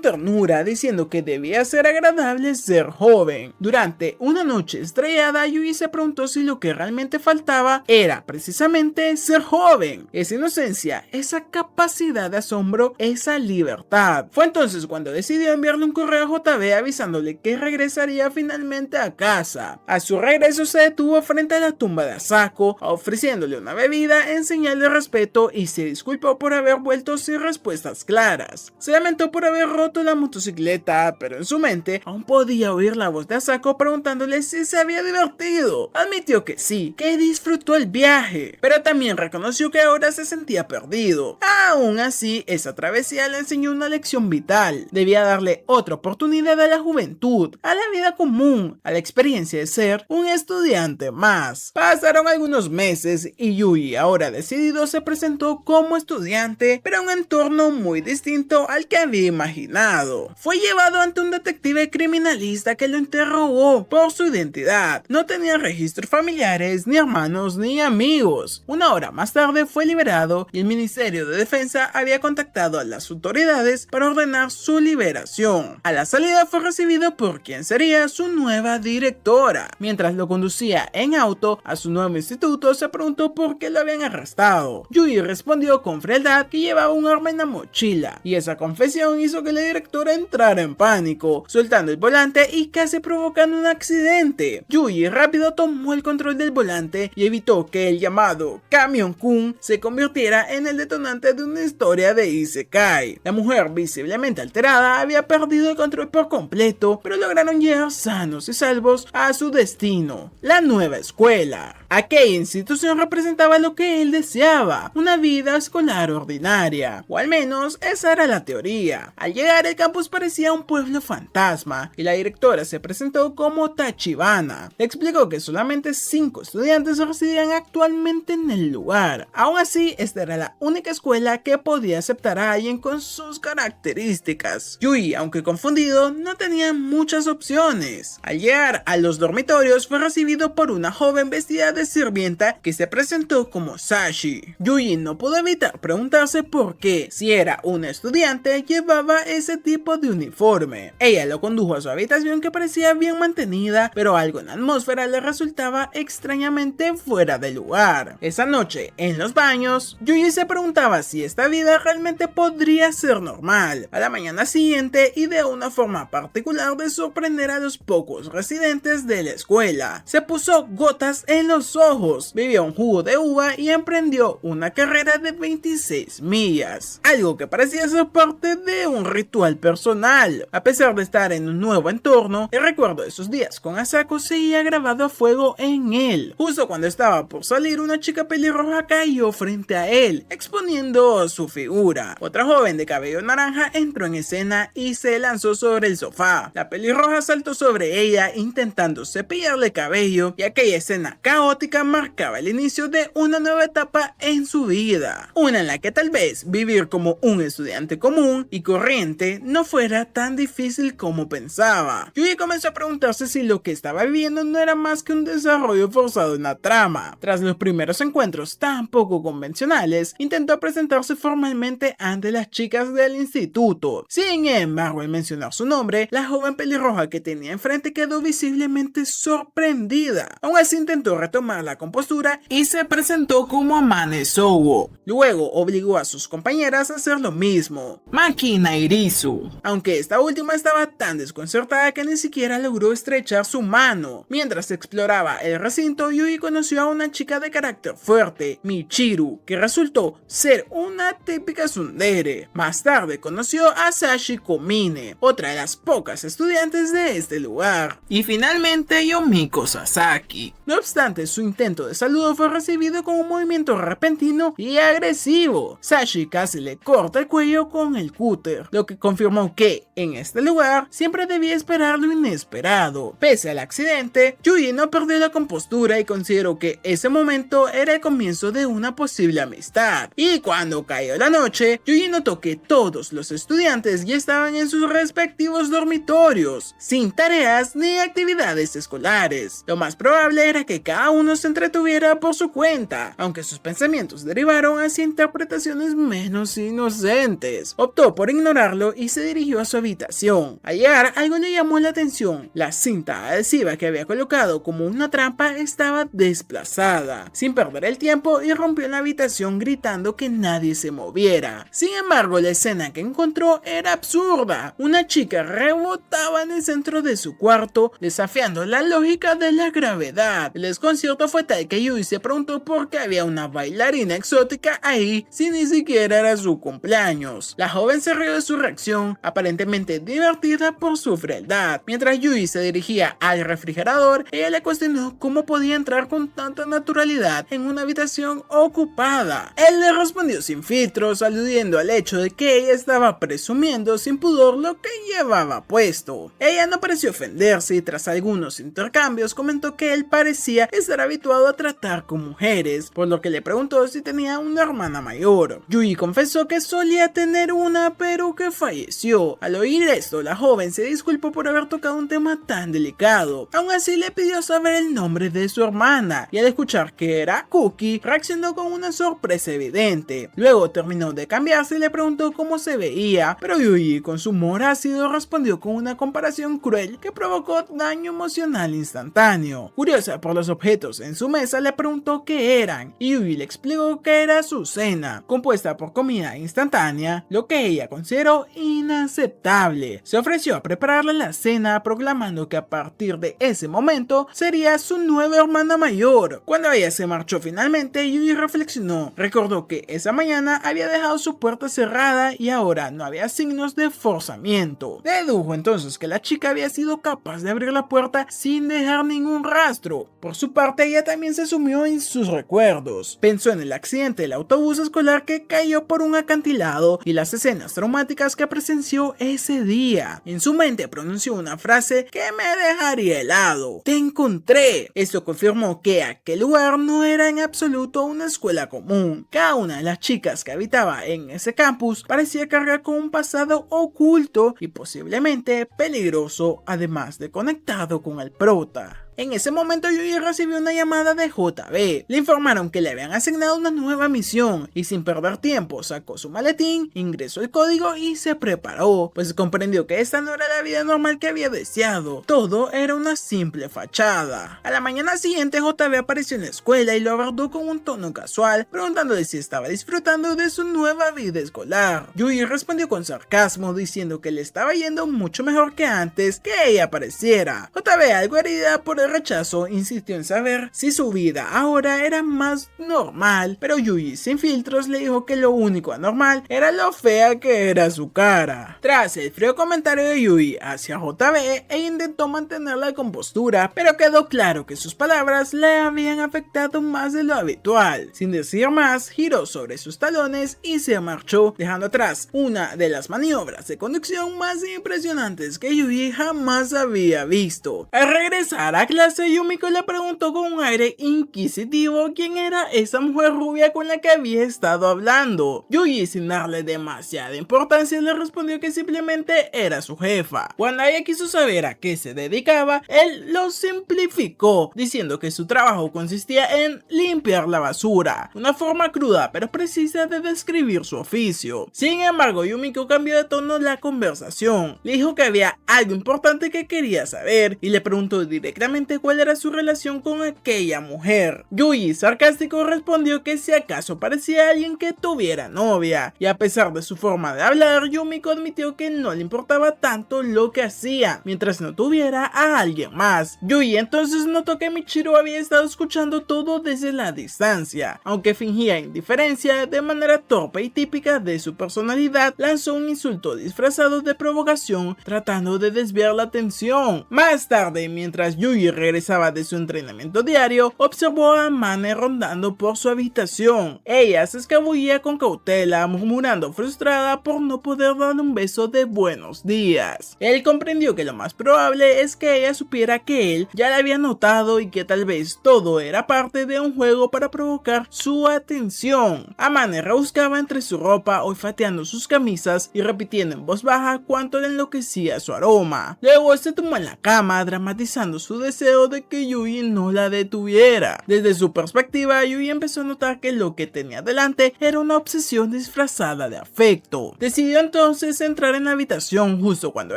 ternura, diciendo que debía ser agradable ser joven. Durante una noche estrellada, Yui se preguntó si lo que realmente faltaba era precisamente ser joven, esa inocencia, esa capacidad de asombro, esa libertad. Fue entonces cuando decidió enviarle un correo a JB avisándole que regresaría finalmente a casa. A su regreso se detuvo frente a la tumba de Asako, ofreciéndole una bebida en señal de respeto, y se disculpó por haber vuelto sin respuestas claras. Se lamentó por haber roto la motocicleta, pero en su mente aún podía oír la voz de Asako preguntándole si se había divertido. Admitió que sí, que disfrutó el viaje, pero también reconoció que ahora se sentía perdido. Aún así, esa travesía le enseñó una lección vital. Debía darle otra oportunidad a la juventud, a la vida común, a la experiencia de ser un estudiante más. Pasaron algunos meses y Yui, ahora decidido, se presentó como estudiante, pero en un entorno entorno muy distinto al que había imaginado. Fue llevado ante un detective criminalista que lo interrogó por su identidad. No tenía registros familiares, ni hermanos, ni amigos. Una hora más tarde fue liberado y el Ministerio de Defensa había contactado a las autoridades para ordenar su liberación. A la salida fue recibido por quien sería su nueva directora. Mientras lo conducía en auto a su nuevo instituto, se preguntó por qué lo habían arrestado. Yui respondió con frialdad que llevaba un arma en la mochila, y esa confesión hizo que la directora entrara en pánico, soltando el volante y casi provocando un accidente. Yui rápido tomó el control del volante y evitó que el llamado Camión-kun se convirtiera en el detonante de una historia de Isekai. La mujer, visiblemente alterada, había perdido el control por completo, pero lograron llegar sanos y salvos a su destino, la nueva escuela. Aquella institución representaba lo que él deseaba, una vida escolar ordinaria, o al menos esa era la teoría. Al llegar, el campus parecía un pueblo fantasma y la directora se presentó como Tachibana. Le explicó que solamente 5 estudiantes residían actualmente en el lugar. Aún así, esta era la única escuela que podía aceptar a alguien con sus características. Yui, aunque confundido, no tenía muchas opciones. Al llegar a los dormitorios, fue recibido por una joven vestida de sirvienta que se presentó como Sashi. Yui no pudo evitar preguntarse por qué, si era una estudiante, llevaba ese tipo de uniforme. Ella lo condujo a su habitación, que parecía bien mantenida, pero algo en la atmósfera le resultaba extrañamente fuera de lugar. Esa noche, en los baños, Yui se preguntaba si esta vida realmente podría ser normal. A la mañana siguiente, y de una forma particular de sorprender a los pocos residentes de la escuela, se puso gotas en los ojos, bebió un jugo de uva y emprendió una carrera de 26 millas, algo que parecía ser parte de un ritual personal. A pesar de estar en un nuevo entorno, el recuerdo de esos días con Asako seguía grabado a fuego en él. Justo cuando estaba por salir, una chica pelirroja cayó frente a él, exponiendo su figura. Otra joven de cabello naranja entró en escena y se lanzó sobre el sofá. La pelirroja saltó sobre ella intentando cepillarle el cabello, y aquella escena caótica marcaba el inicio de una nueva etapa en su vida, una en la que tal vez vivir como un estudiante común y corriente no fuera tan difícil como pensaba. Yui comenzó a preguntarse si lo que estaba viviendo no era más que un desarrollo forzado en la trama. Tras los primeros encuentros tan poco convencionales, intentó presentarse formalmente ante las chicas del instituto. Sin embargo, al mencionar su nombre, la joven pelirroja que tenía enfrente quedó visiblemente sorprendida. Aún así, intentó retomar la compostura y se presentó como Amane Sougo. Luego obligó a sus compañeras a hacer lo mismo, Maki Nairizu, aunque esta última estaba tan desconcertada que ni siquiera logró estrechar su mano. Mientras exploraba el recinto, Yui conoció a una chica de carácter fuerte, Michiru, que resultó ser una típica tsundere. Más tarde conoció a Sashi Komine, otra de las pocas estudiantes de este lugar, y finalmente Yomiko Sasaki. No obstante, su intento de saludo fue recibido con un movimiento repentino y agresivo. Sashi casi le corta el cuello con el cúter, lo que confirmó que, en este lugar, siempre debía esperar lo inesperado. Pese al accidente, Yui no perdió la compostura y consideró que ese momento era el comienzo de una posible amistad. Y cuando cayó la noche, Yui notó que todos los estudiantes ya estaban en sus respectivos dormitorios, sin tareas ni actividades escolares. Lo más probable era que cada uno se entretuviera por su cuenta, aunque sus pensamientos derivaron hacia interpretaciones menos inocentes. Optó por ignorarlo y se dirigió a su habitación. Al llegar, algo le llamó la atención. La cinta adhesiva que había colocado como una trampa estaba desplazada. Sin perder el tiempo, irrumpió en la habitación gritando que nadie se moviera. Sin embargo, la escena que encontró era absurda. Una chica rebotaba en el centro de su cuarto, desafiando la lógica de la gravedad. El desconcierto fue tal que Yui se preguntó por qué había una bailarina exótica ahí si ni siquiera era su cumpleaños. La joven se rió de su reacción, aparentemente divertida por su frialdad. Mientras Yui se dirigía al refrigerador, ella le cuestionó cómo podía entrar con tanta naturalidad en una habitación ocupada. Él le respondió sin filtros, aludiendo al hecho de que ella estaba presumiendo sin pudor lo que llevaba puesto. Ella no pareció ofenderse y tras algunos intercambios comentó que él parecía estar estar habituado a tratar con mujeres, por lo que le preguntó si tenía una hermana mayor. Yuji confesó que solía tener una, pero que falleció. Al oír esto, la joven se disculpó por haber tocado un tema tan delicado. Aún así le pidió saber el nombre de su hermana, y al escuchar que era Cookie, reaccionó con una sorpresa evidente. Luego terminó de cambiarse y le preguntó cómo se veía, pero Yuji, con su humor ácido, respondió con una comparación cruel que provocó daño emocional instantáneo. Curiosa por los objetos en su mesa, le preguntó qué eran, y Yuji le explicó que era su cena, compuesta por comida instantánea, lo que ella consideró inaceptable. Se ofreció a prepararle la cena, proclamando que a partir de ese momento sería su nueva hermana mayor. Cuando ella se marchó finalmente, Yuji reflexionó. Recordó que esa mañana había dejado su puerta cerrada y ahora no había signos de forzamiento. Dedujo entonces que la chica había sido capaz de abrir la puerta sin dejar ningún rastro. Por su parte, ella también se sumió en sus recuerdos. Pensó en el accidente del autobús escolar que cayó por un acantilado y las escenas traumáticas que presenció ese día. En su mente pronunció una frase que me dejaría helado: "Te encontré". Esto confirmó que aquel lugar no era en absoluto una escuela común. Cada una de las chicas que habitaba en ese campus parecía cargar con un pasado oculto y posiblemente peligroso, además de conectado con el prota. En ese momento Yuji recibió una llamada de JB. Le informaron que le habían asignado una nueva misión y sin perder tiempo sacó su maletín, ingresó el código y se preparó, pues comprendió que esta no era la vida normal que había deseado. Todo era una simple fachada. A la mañana siguiente JB apareció en la escuela y lo abordó con un tono casual, preguntándole si estaba disfrutando de su nueva vida escolar. Yuji respondió con sarcasmo diciendo que le estaba yendo mucho mejor que antes que ella apareciera. JB, algo herida por el rechazo, insistió en saber si su vida ahora era más normal, pero Yuji sin filtros le dijo que lo único anormal era lo fea que era su cara. Tras el frío comentario de Yuji hacia JB, ella intentó mantener la compostura, pero quedó claro que sus palabras le habían afectado más de lo habitual. Sin decir más, giró sobre sus talones y se marchó, dejando atrás una de las maniobras de conducción más impresionantes que Yuji jamás había visto. Al regresar a clase, Yumiko le preguntó con un aire inquisitivo quién era esa mujer rubia con la que había estado hablando. Yuji, sin darle demasiada importancia, le respondió que simplemente era su jefa. Cuando ella quiso saber a qué se dedicaba, él lo simplificó, diciendo que su trabajo consistía en limpiar la basura, una forma cruda pero precisa de describir su oficio. Sin embargo, Yumiko cambió de tono la conversación. Le dijo que había algo importante que quería saber y le preguntó directamente cuál era su relación con aquella mujer. Yuji, sarcástico, respondió que si acaso parecía alguien que tuviera novia, y a pesar de su forma de hablar, Yumiko admitió que no le importaba tanto lo que hacía, mientras no tuviera a alguien más. Yuji entonces notó que Michiru había estado escuchando todo desde la distancia. Aunque fingía indiferencia, de manera torpe y típica de su personalidad, lanzó un insulto disfrazado de provocación, tratando de desviar la atención. Más tarde, mientras Yuji regresaba de su entrenamiento diario, observó a Mane rondando por su habitación. Ella se escabullía con cautela, murmurando frustrada por no poder darle un beso de buenos días. Él comprendió que lo más probable es que ella supiera que él ya la había notado y que tal vez todo era parte de un juego para provocar su atención. Mane rebuscaba entre su ropa, olfateando sus camisas y repitiendo en voz baja cuánto le enloquecía su aroma. Luego se tumbó en la cama, dramatizando su deseo de que Yuji no la detuviera. Desde su perspectiva, Yuji empezó a notar que lo que tenía delante era una obsesión disfrazada de afecto. Decidió entonces entrar en la habitación justo cuando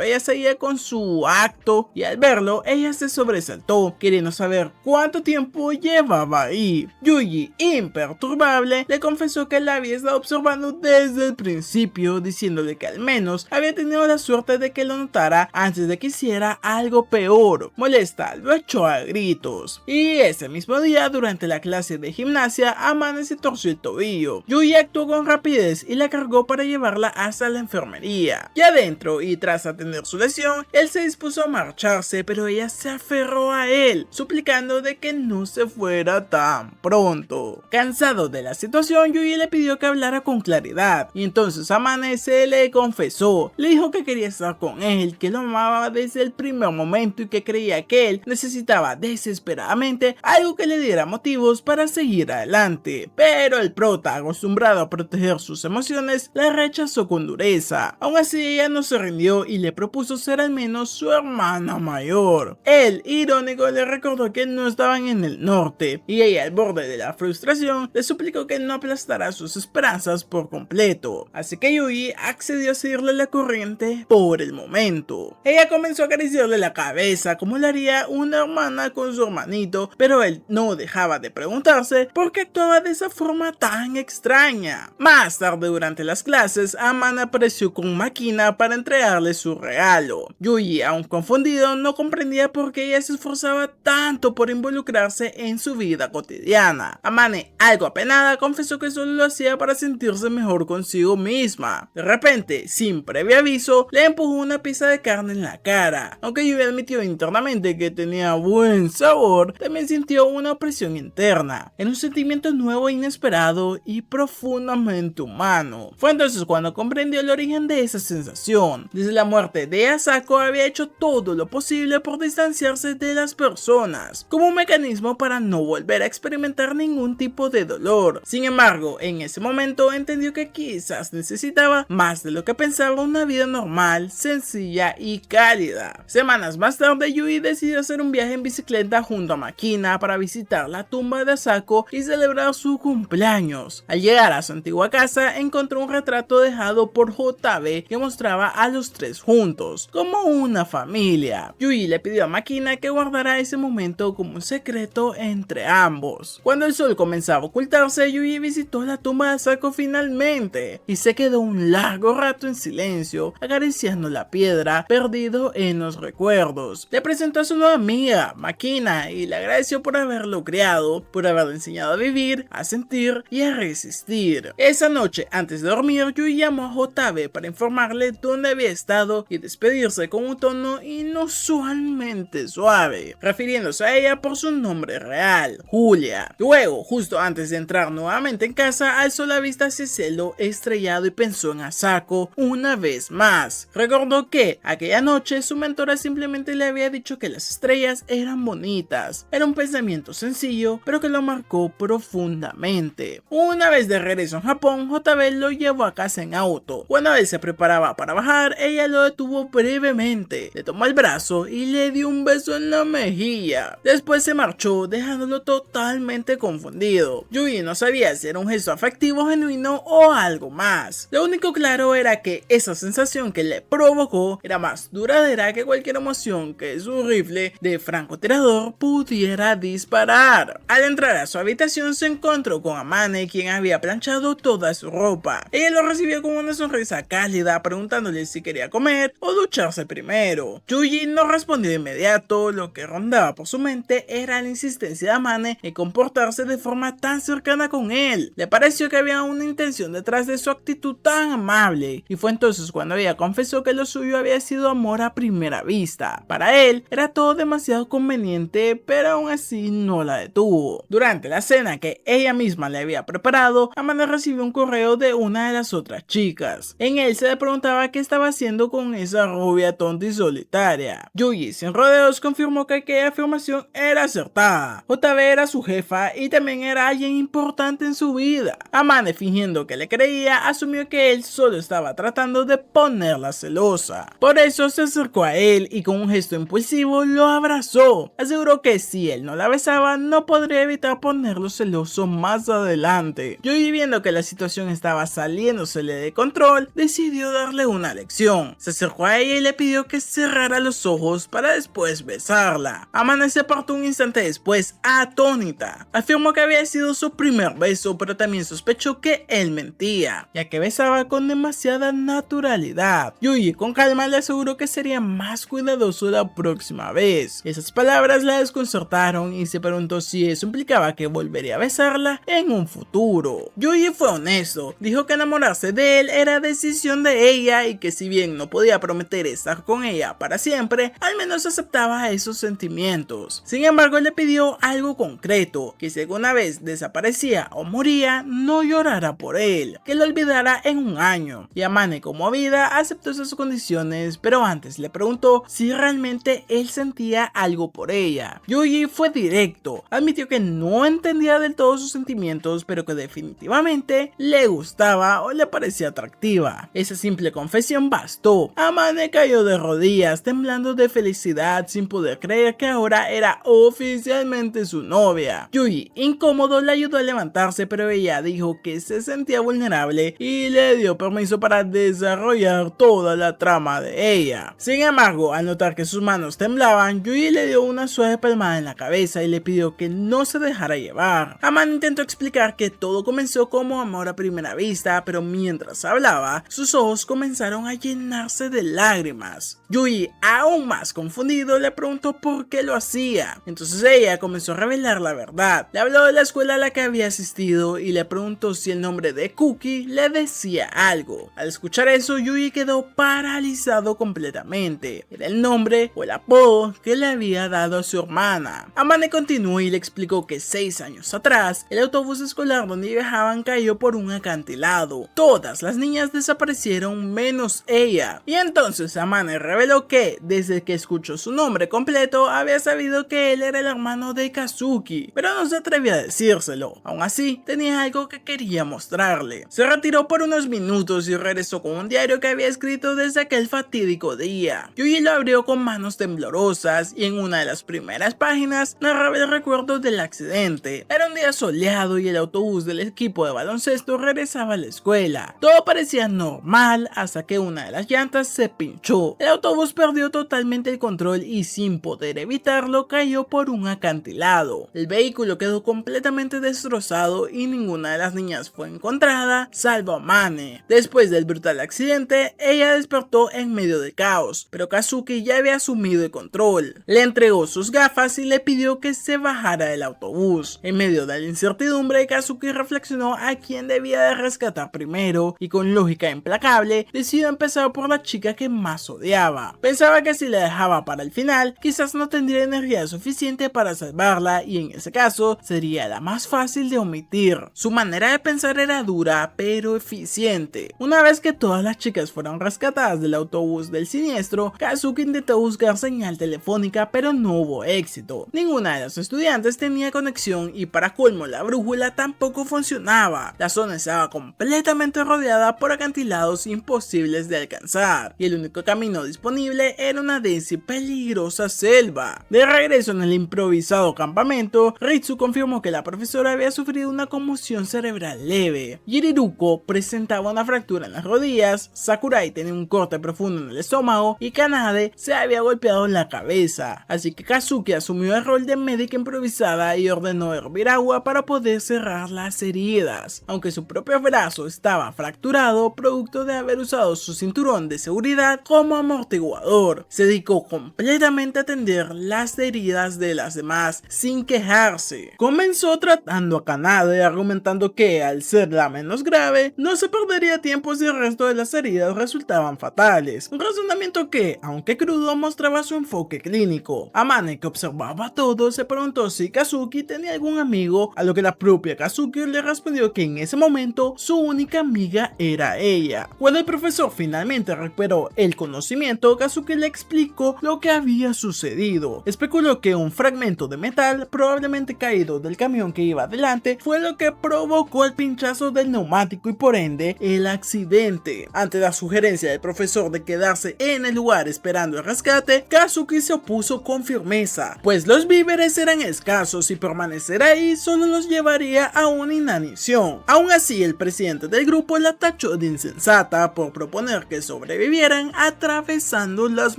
ella seguía con su acto, y al verlo, ella se sobresaltó, queriendo saber cuánto tiempo llevaba ahí. Yuji, imperturbable, le confesó que la había estado observando desde el principio, diciéndole que al menos había tenido la suerte de que lo notara antes de que hiciera algo peor. Molesta, lo echó a gritos. Y ese mismo día, durante la clase de gimnasia, Mane se torció el tobillo. Yuji actuó con rapidez y la cargó para llevarla hasta la enfermería. Ya adentro y tras atender su lesión, él se dispuso a marcharse, pero ella se aferró a él, suplicando de que no se fuera tan pronto. Cansado de la situación, Yuji le pidió que hablara con claridad, y entonces Mane se le confesó. Le dijo que quería estar con él, que lo amaba desde el primer momento y que creía que él necesitaba necesitaba desesperadamente algo que le diera motivos para seguir adelante, pero el prota, acostumbrado a proteger sus emociones, la rechazó con dureza. Aún así, ella no se rindió y le propuso ser al menos su hermana mayor. Él, irónico, le recordó que no estaban en el norte, y ella, al borde de la frustración, le suplicó que no aplastara sus esperanzas por completo. Así que Yuji accedió a seguirle la corriente por el momento. Ella comenzó a acariciarle la cabeza como lo haría una hermana con su hermanito, pero él no dejaba de preguntarse por qué actuaba de esa forma tan extraña. Más tarde, durante las clases, Amane apareció con Makina para entregarle su regalo. Yuji, aún confundido, no comprendía por qué ella se esforzaba tanto por involucrarse en su vida cotidiana. Amane, algo apenada, confesó que solo lo hacía para sentirse mejor consigo misma. De repente, sin previo aviso, le empujó una pieza de carne en la cara. Aunque Yuji admitió internamente que tenía buen sabor, también sintió una opresión interna. Era un sentimiento nuevo, inesperado y profundamente humano. Fue entonces cuando comprendió el origen de esa sensación. Desde la muerte de Asako había hecho todo lo posible por distanciarse de las personas, como un mecanismo para no volver a experimentar ningún tipo de dolor. Sin embargo, en ese momento entendió que quizás necesitaba más de lo que pensaba una vida normal, sencilla y cálida. Semanas más tarde, Yuji decidió hacer un viaje en bicicleta junto a Makina para visitar la tumba de Asako y celebrar su cumpleaños. Al llegar a su antigua casa, encontró un retrato dejado por Hotabe que mostraba a los tres juntos, como una familia. Yuji le pidió a Makina que guardara ese momento como un secreto entre ambos. Cuando el sol comenzaba a ocultarse, Yuji visitó la tumba de Asako finalmente y se quedó un largo rato en silencio, acariciando la piedra, perdido en los recuerdos. Le presentó a su nueva amiga, Makina, y le agradeció por haberlo criado, por haberle enseñado a vivir, a sentir y a resistir. Esa noche, antes de dormir, Yuji llamó a Hotabe para informarle dónde había estado y despedirse con un tono inusualmente suave, refiriéndose a ella por su nombre real, Julia. Luego, justo antes de entrar nuevamente en casa, alzó la vista hacia el cielo estrellado y pensó en Asako una vez más. Recordó que aquella noche su mentora simplemente le había dicho que las estrellas eran bonitas. Era un pensamiento sencillo, pero que lo marcó profundamente. Una vez de regreso en Japón, Hotabe lo llevó a casa en auto. Cuando él se preparaba para bajar, ella lo detuvo brevemente, le tomó el brazo y le dio un beso en la mejilla. Después se marchó, dejándolo totalmente confundido. Yuji no sabía si era un gesto afectivo genuino o algo más. Lo único claro era que esa sensación que le provocó era más duradera que cualquier emoción que su rifle de francotirador pudiera disparar. Al entrar a su habitación se encontró con Amane, quien había planchado toda su ropa. Ella lo recibió con una sonrisa cálida, preguntándole si quería comer o ducharse primero. Yuji no respondió de inmediato. Lo que rondaba por su mente era la insistencia de Amane en comportarse de forma tan cercana con él. Le pareció que había una intención detrás de su actitud tan amable, y fue entonces cuando ella confesó que lo suyo había sido amor a primera vista. Para él era todo demasiado conveniente, pero aún así no la detuvo. Durante la cena que ella misma le había preparado, Amane recibió un correo de una de las otras chicas. En él se le preguntaba qué estaba haciendo con esa rubia tonta y solitaria. Yuji, sin rodeos, confirmó que aquella afirmación era acertada. Hotabe era su jefa y también era alguien importante en su vida. Amane, fingiendo que le creía, asumió que él solo estaba tratando de ponerla celosa. Por eso se acercó a él y con un gesto impulsivo lo abrazó. Aseguró que si él no la besaba, no podría evitar ponerlo celoso más adelante. Yuji, viendo que la situación estaba saliéndosele de control, decidió darle una lección. Se acercó a ella y le pidió que cerrara los ojos para después besarla. Amane se apartó un instante después, atónita. Afirmó que había sido su primer beso, pero también sospechó que él mentía, ya que besaba con demasiada naturalidad. Yuji con calma le aseguró que sería más cuidadoso la próxima vez. Esas palabras la desconcertaron y se preguntó si eso implicaba que volvería a besarla en un futuro. Yuji fue honesto, dijo que enamorarse de él era decisión de ella y que si bien no podía prometer estar con ella para siempre, al menos aceptaba esos sentimientos. Sin embargo, le pidió algo concreto, que si alguna vez desaparecía o moría, no llorara por él, que lo olvidara en un año. Y Amane, como vida, aceptó esas condiciones, pero antes le preguntó si realmente él sentía algo por ella. Yuji fue directo, admitió que no entendía del todo sus sentimientos, pero que definitivamente le gustaba o le parecía atractiva. Esa simple confesión bastó. Amane cayó de rodillas, temblando de felicidad sin poder creer que ahora era oficialmente su novia. Yuji, incómodo, le ayudó a levantarse, pero ella dijo que se sentía vulnerable y le dio permiso para desarrollar toda la trama de ella. Sin embargo, al notar que sus manos temblaban, Yuji le dio una suave palmada en la cabeza y le pidió que no se dejara llevar. Amane intentó explicar que todo comenzó como amor a primera vista, pero mientras hablaba, sus ojos comenzaron a llenarse de lágrimas. Yuji, aún más confundido, le preguntó por qué lo hacía. Entonces ella comenzó a revelar la verdad. Le habló de la escuela a la que había asistido y le preguntó si el nombre de Kuki le decía algo. Al escuchar eso, Yuji quedó paralizado completamente. Era el nombre o el apodo que le había dado a su hermana. Amane continuó y le explicó que 6 años atrás, el autobús escolar donde viajaban cayó por un acantilado. Todas las niñas desaparecieron menos ella. Y entonces Amane reveló que, desde que escuchó su nombre completo, había sabido que él era el hermano de Kazuki, pero no se atrevía a decírselo. Aún así, tenía algo que quería mostrarle. Se retiró por unos minutos y regresó con un diario que había escrito desde aquel fatídico día. Yuji lo abrió con manos temblorosas y en una de las primeras páginas narraba el recuerdo del accidente. Era un día soleado y el autobús del equipo de baloncesto regresaba a la escuela. Todo parecía normal hasta que una de las llantas se pinchó. El autobús perdió totalmente el control y sin poder evitarlo cayó por un acantilado. El vehículo quedó completamente destrozado y ninguna de las niñas fue encontrada, salvo Amane. Después del brutal accidente, ella despertó en medio del caos, pero Kazuki ya había asumido el control. Le entregó sus gafas y le pidió que se bajara del autobús. En medio de la incertidumbre, Kazuki reflexionó a quién debía de rescatar primero y con lógica implacable decidió empezar por la chica que más odiaba. Pensaba que si la dejaba para el final, quizás no tendría energía suficiente para salvarla y en ese caso sería la más fácil de omitir. Su manera de pensar era dura pero eficiente. Una vez que todas las chicas fueron rescatadas del autobús del siniestro, Kazuki intentó buscar señal telefónica pero no hubo éxito. Ninguna de las estudiantes tenía conexión y para colmo la brújula tampoco funcionaba. La zona estaba completamente rodeada por acantilados imposibles de alcanzar y el único camino disponible era una densa y peligrosa selva. De regreso en el improvisado campamento, Ritsu confirmó que la profesora había sufrido una conmoción cerebral leve. Jiriruko presentaba una fractura en las rodillas, Sakurai tenía un corte profundo en el estómago y Kanade se había golpeado en la cabeza. Así que Kazuki asumió el rol de médica improvisada y ordenó hervir agua para poder cerrar las heridas. Aunque su propio brazo estaba fracturado producto de haber usado su cinturón de seguridad como amortiguador, se dedicó completamente a atender las heridas de las demás sin quejarse. Comenzó tratando a Kanade argumentando que al ser la menos grave no se perdería tiempo si el resto de las heridas resultaban fatales, un razonamiento que, aunque crudo, mostraba su enfoque clínico. Amane, que observaba todo, se preguntó si Kazuki tenía algún amigo, a lo que la propia Kazuki le respondió que en ese momento su única amiga era ella. Cuando el profesor finalmente recuperó el conocimiento, Kazuki le explicó lo que había sucedido. Especuló que un fragmento de metal, probablemente caído del camión que iba adelante, fue lo que provocó el pinchazo del neumático y por ende el accidente. Ante la sugerencia del profesor de quedarse en el lugar esperando el rescate, Kazuki se opuso con firmeza, pues los víveres eran escasos y permanecer ahí solo los llevaría a una inanición. Aún así, el presidente del grupo la tachó de insensata por proponer que sobrevivieran atravesando las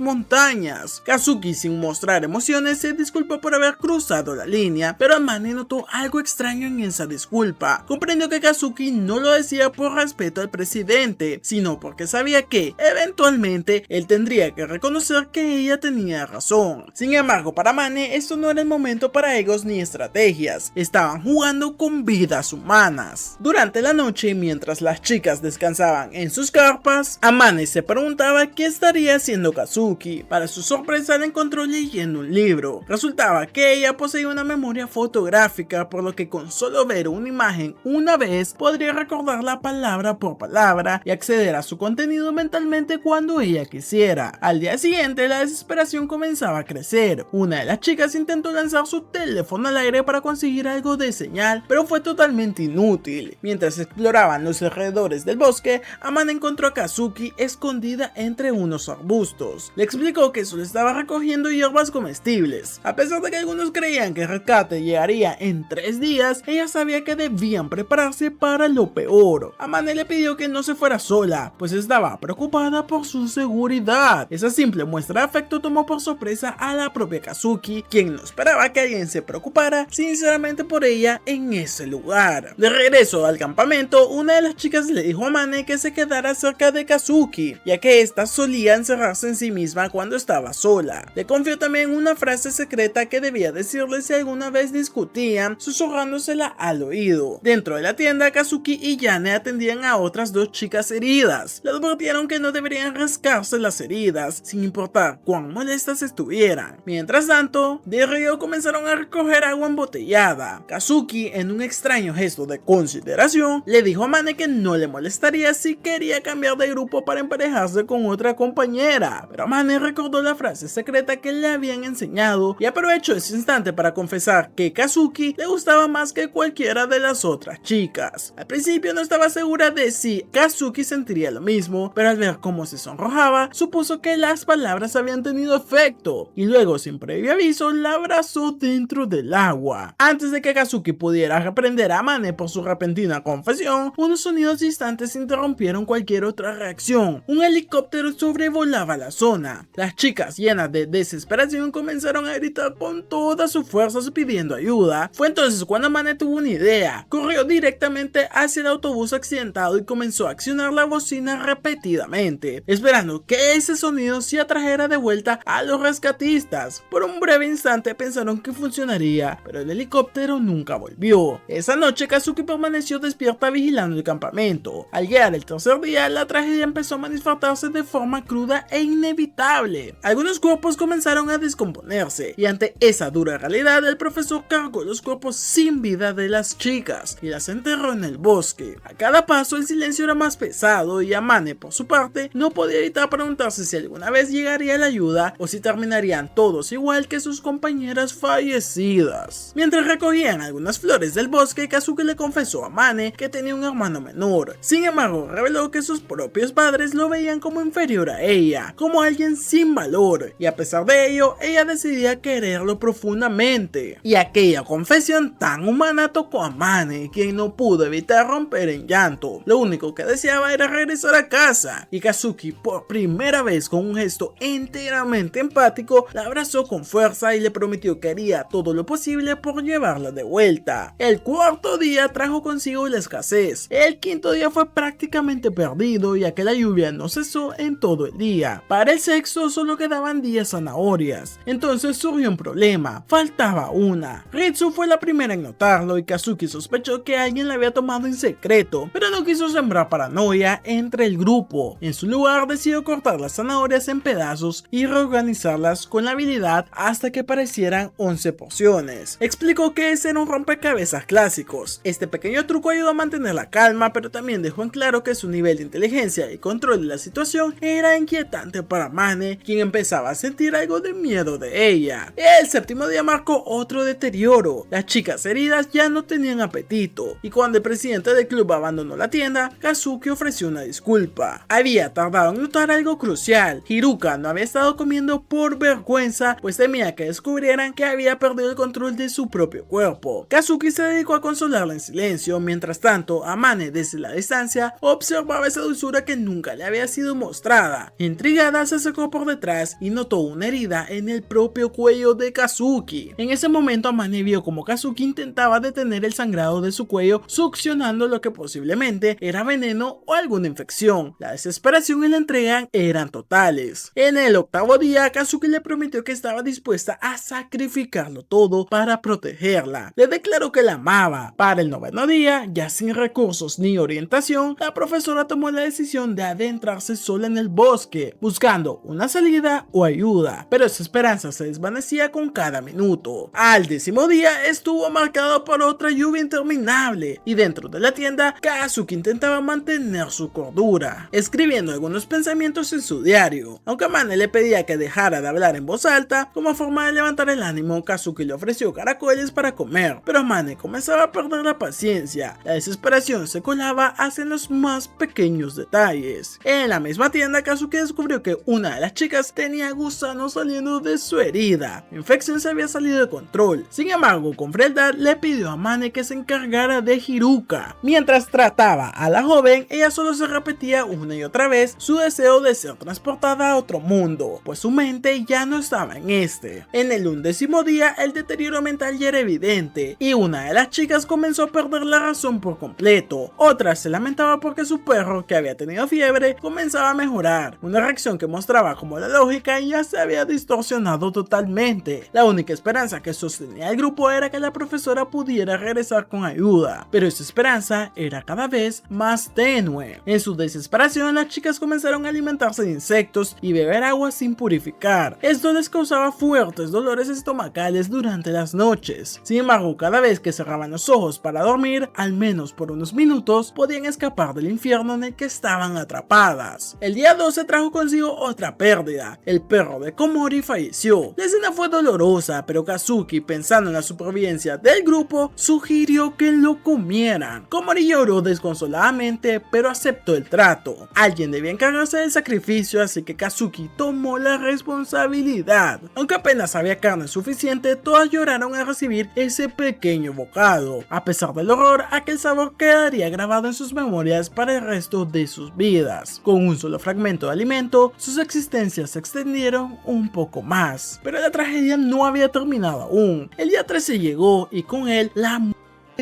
montañas. Kazuki, sin mostrar emociones, se disculpó por haber cruzado la línea, pero Amane notó algo extraño en esa disculpa. Comprendió que Kazuki no lo decía por respeto al presidente, sino porque sabía que, eventualmente, él tendría que reconocer que ella tenía razón. Sin embargo, para Amane, esto no era el momento para egos ni estrategias. Estaban jugando con vidas humanas. Durante la noche, mientras las chicas descansaban en sus carpas, Amane se preguntaba qué estaría haciendo Kazuki. Para su sorpresa, la encontró leyendo un libro. Resultaba que ella poseía una memoria fotográfica, por lo que con solo ver una imagen una vez podría recordarla palabra por palabra y acceder a su contenido mentalmente cuando ella quisiera. Al día siguiente, la desesperación comenzaba a a crecer. Una de las chicas intentó lanzar su teléfono al aire para conseguir algo de señal, pero fue totalmente inútil. Mientras exploraban los alrededores del bosque, Amane encontró a Kazuki escondida entre unos arbustos. Le explicó que solo estaba recogiendo hierbas comestibles. A pesar de que algunos creían que el rescate llegaría en 3 días, ella sabía que debían prepararse para lo peor. Amane le pidió que no se fuera sola, pues estaba preocupada por su seguridad. Esa simple muestra de afecto tomó por sorpresa a la propia Kazuki, quien no esperaba que alguien se preocupara sinceramente por ella en ese lugar. De regreso al campamento, una de las chicas le dijo a Amane que se quedara cerca de Kazuki, ya que ésta solía encerrarse en sí misma cuando estaba sola. Le confió también una frase secreta que debía decirle si alguna vez discutían, susurrándosela al oído. Dentro de la tienda, Kazuki y Yane atendían a otras 2 chicas heridas. Le advirtieron que no deberían rascarse las heridas, sin importar cuán molestas estuvieran. Mientras tanto, de Ryo comenzaron a recoger agua embotellada. Kazuki, en un extraño gesto de consideración, le dijo a Amane que no le molestaría si quería cambiar de grupo para emparejarse con otra compañera. Pero Amane recordó la frase secreta que le habían enseñado y aprovechó ese instante para confesar que Kazuki le gustaba más que cualquiera de las otras chicas. Al principio no estaba segura de si Kazuki sentiría lo mismo, pero al ver cómo se sonrojaba, supuso que las palabras habían tenido efecto, y luego, sin previo aviso, la abrazó dentro del agua. Antes de que Kazuki pudiera reprender a Amane por su repentina confesión, unos sonidos distantes interrumpieron cualquier otra reacción. Un helicóptero sobrevolaba la zona. Las chicas, llenas de desesperación, comenzaron a gritar con todas sus fuerzas pidiendo ayuda. Fue entonces cuando Amane tuvo una idea. Corrió directamente hacia el autobús accidentado y comenzó a accionar la bocina repetidamente, esperando que ese sonido se atrajera de vuelta a los rescatistas. Por un breve instante pensaron que funcionaría, pero el helicóptero nunca volvió. Esa noche Kazuki permaneció despierta vigilando el campamento. Al llegar el tercer día, la tragedia empezó a manifestarse de forma cruda e inevitable. Algunos cuerpos comenzaron a descomponerse, y ante esa dura realidad, el profesor cargó los cuerpos sin vida de las chicas y las enterró en el bosque. A cada paso el silencio era más pesado y Amane, por su parte, no podía evitar preguntarse si alguna vez llegaría la ayuda o si terminarían todos igual que sus compañeras fallecidas. Mientras recogían algunas flores del bosque, Kazuki le confesó a Amane que tenía un hermano menor. Sin embargo, reveló que sus propios padres lo veían como inferior a ella, como alguien sin valor, y a pesar de ello, ella decidía quererlo profundamente. Y aquella confesión tan humana tocó a Amane, quien no pudo evitar romper en llanto. Lo único que deseaba era regresar a casa, y Kazuki, por primera vez con un gesto enteramente empático, la abrazó con fuerza y le prometió que haría todo lo posible por llevarla de vuelta. El cuarto día trajo consigo la escasez. El quinto día fue prácticamente perdido, ya que la lluvia no cesó en todo el día. Para el sexto solo quedaban 10 zanahorias. Entonces surgió un problema, faltaba una. Ritsu fue la primera en notarlo y Kazuki sospechó que alguien la había tomado en secreto, pero no quiso sembrar paranoia entre el grupo. En su lugar decidió cortar las zanahorias en pedazos y reorganizarlas con la habilidad hasta que parecieran 11 porciones. Explicó que ese era un rompecabezas clásicos. Este pequeño truco ayudó a mantener la calma, pero también dejó en claro que su nivel de inteligencia y control de la situación era inquietante para Amane, quien empezaba a sentir algo de miedo de ella. El séptimo día marcó otro deterioro. Las chicas heridas ya no tenían apetito, y cuando el presidente del club abandonó la tienda, Kazuki ofreció una disculpa. Había tardado en notar algo crucial. Hiruka no había estado comiendo por vergüenza, pues temía que descubrieran que había perdido el control de su propio cuerpo. Kazuki se dedicó a consolarla en silencio. Mientras tanto, Amane, desde la distancia, observaba esa dulzura que nunca le había sido mostrada. Intrigada, se acercó por detrás y notó una herida en el propio cuello de Kazuki. En ese momento, Amane vio como Kazuki intentaba detener el sangrado de su cuello, succionando lo que posiblemente era veneno o alguna infección. La desesperación y la entrega eran totales. En el octavo día, Kazuki le prometió que estaba dispuesta a sacrificarlo todo para protegerla. Le declaró que la amaba. Para el noveno día, ya sin recursos ni orientación, la profesora tomó la decisión de adentrarse sola en el bosque, buscando una salida o ayuda, pero esa esperanza se desvanecía con cada minuto. Al décimo día estuvo marcado por otra lluvia interminable, y dentro de la tienda, Kazuki intentaba mantener su cordura, escribiendo algunos pensamientos en su diario. Aunque Amane le pedía que dejara de hablar hablar en voz alta. Como forma de levantar el ánimo, Kazuki le ofreció caracoles para comer, pero Amane comenzaba a perder la paciencia. La desesperación se colaba hasta en los más pequeños detalles. En la misma tienda, Kazuki descubrió que una de las chicas tenía gusanos saliendo de su herida. La infección se había salido de control. Sin embargo, con frialdad le pidió a Amane que se encargara de Hiruka. Mientras trataba a la joven, ella solo se repetía una y otra vez su deseo de ser transportada a otro mundo, pues su mente ya no estaba en este. En el 11º día, el deterioro mental ya era evidente, y una de las chicas comenzó a perder la razón por completo. Otra se lamentaba porque su perro, que había tenido fiebre, comenzaba a mejorar, una reacción que mostraba como la lógica ya se había distorsionado totalmente. La única esperanza que sostenía el grupo era que la profesora pudiera regresar con ayuda, pero esa esperanza era cada vez más tenue. En su desesperación, las chicas comenzaron a alimentarse de insectos y beber agua sin purificar. Esto les causaba fuertes dolores estomacales durante las noches. Sin embargo, cada vez que cerraban los ojos para dormir, al menos por unos minutos, podían escapar del infierno en el que estaban atrapadas. El día 12 trajo consigo otra pérdida. El perro de Komori falleció. La escena fue dolorosa, pero Kazuki, pensando en la supervivencia del grupo, sugirió que lo comieran. Komori lloró desconsoladamente, pero aceptó el trato. Alguien debía encargarse del sacrificio, así que Kazuki tomó la responsabilidad. Aunque apenas había carne suficiente, todas lloraron al recibir ese pequeño bocado. A pesar del horror, aquel sabor quedaría grabado en sus memorias para el resto de sus vidas. Con un solo fragmento de alimento, sus existencias se extendieron un poco más. Pero la tragedia no había terminado aún. El día 13 llegó y con él la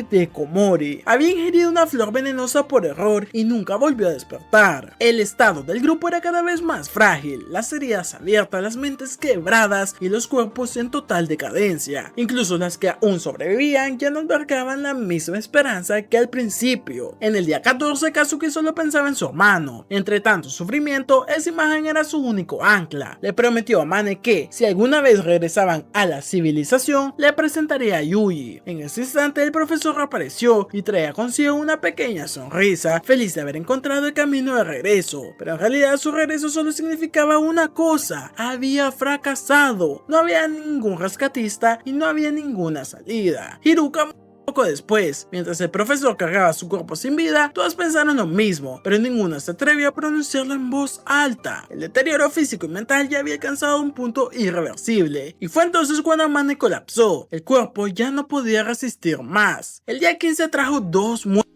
de Komori. Había ingerido una flor venenosa por error y nunca volvió a despertar. El estado del grupo era cada vez más frágil, las heridas abiertas, las mentes quebradas y los cuerpos en total decadencia. Incluso las que aún sobrevivían ya no albergaban la misma esperanza que al principio. En el día 14, Kazuki solo pensaba en su hermano. Entre tanto sufrimiento, esa imagen era su único ancla. Le prometió a Amane que, si alguna vez regresaban a la civilización, le presentaría a Yuji. En ese instante, el profesor reapareció y traía consigo una pequeña sonrisa, feliz de haber encontrado el camino de regreso. Pero en realidad su regreso solo significaba una cosa: había fracasado. No había ningún rescatista y no había ninguna salida. Hiruka poco después, mientras el profesor cargaba su cuerpo sin vida, todos pensaron lo mismo, pero ninguna se atrevió a pronunciarlo en voz alta. El deterioro físico y mental ya había alcanzado un punto irreversible, y fue entonces cuando Amane colapsó. El cuerpo ya no podía resistir más. El día 15 trajo dos muertes.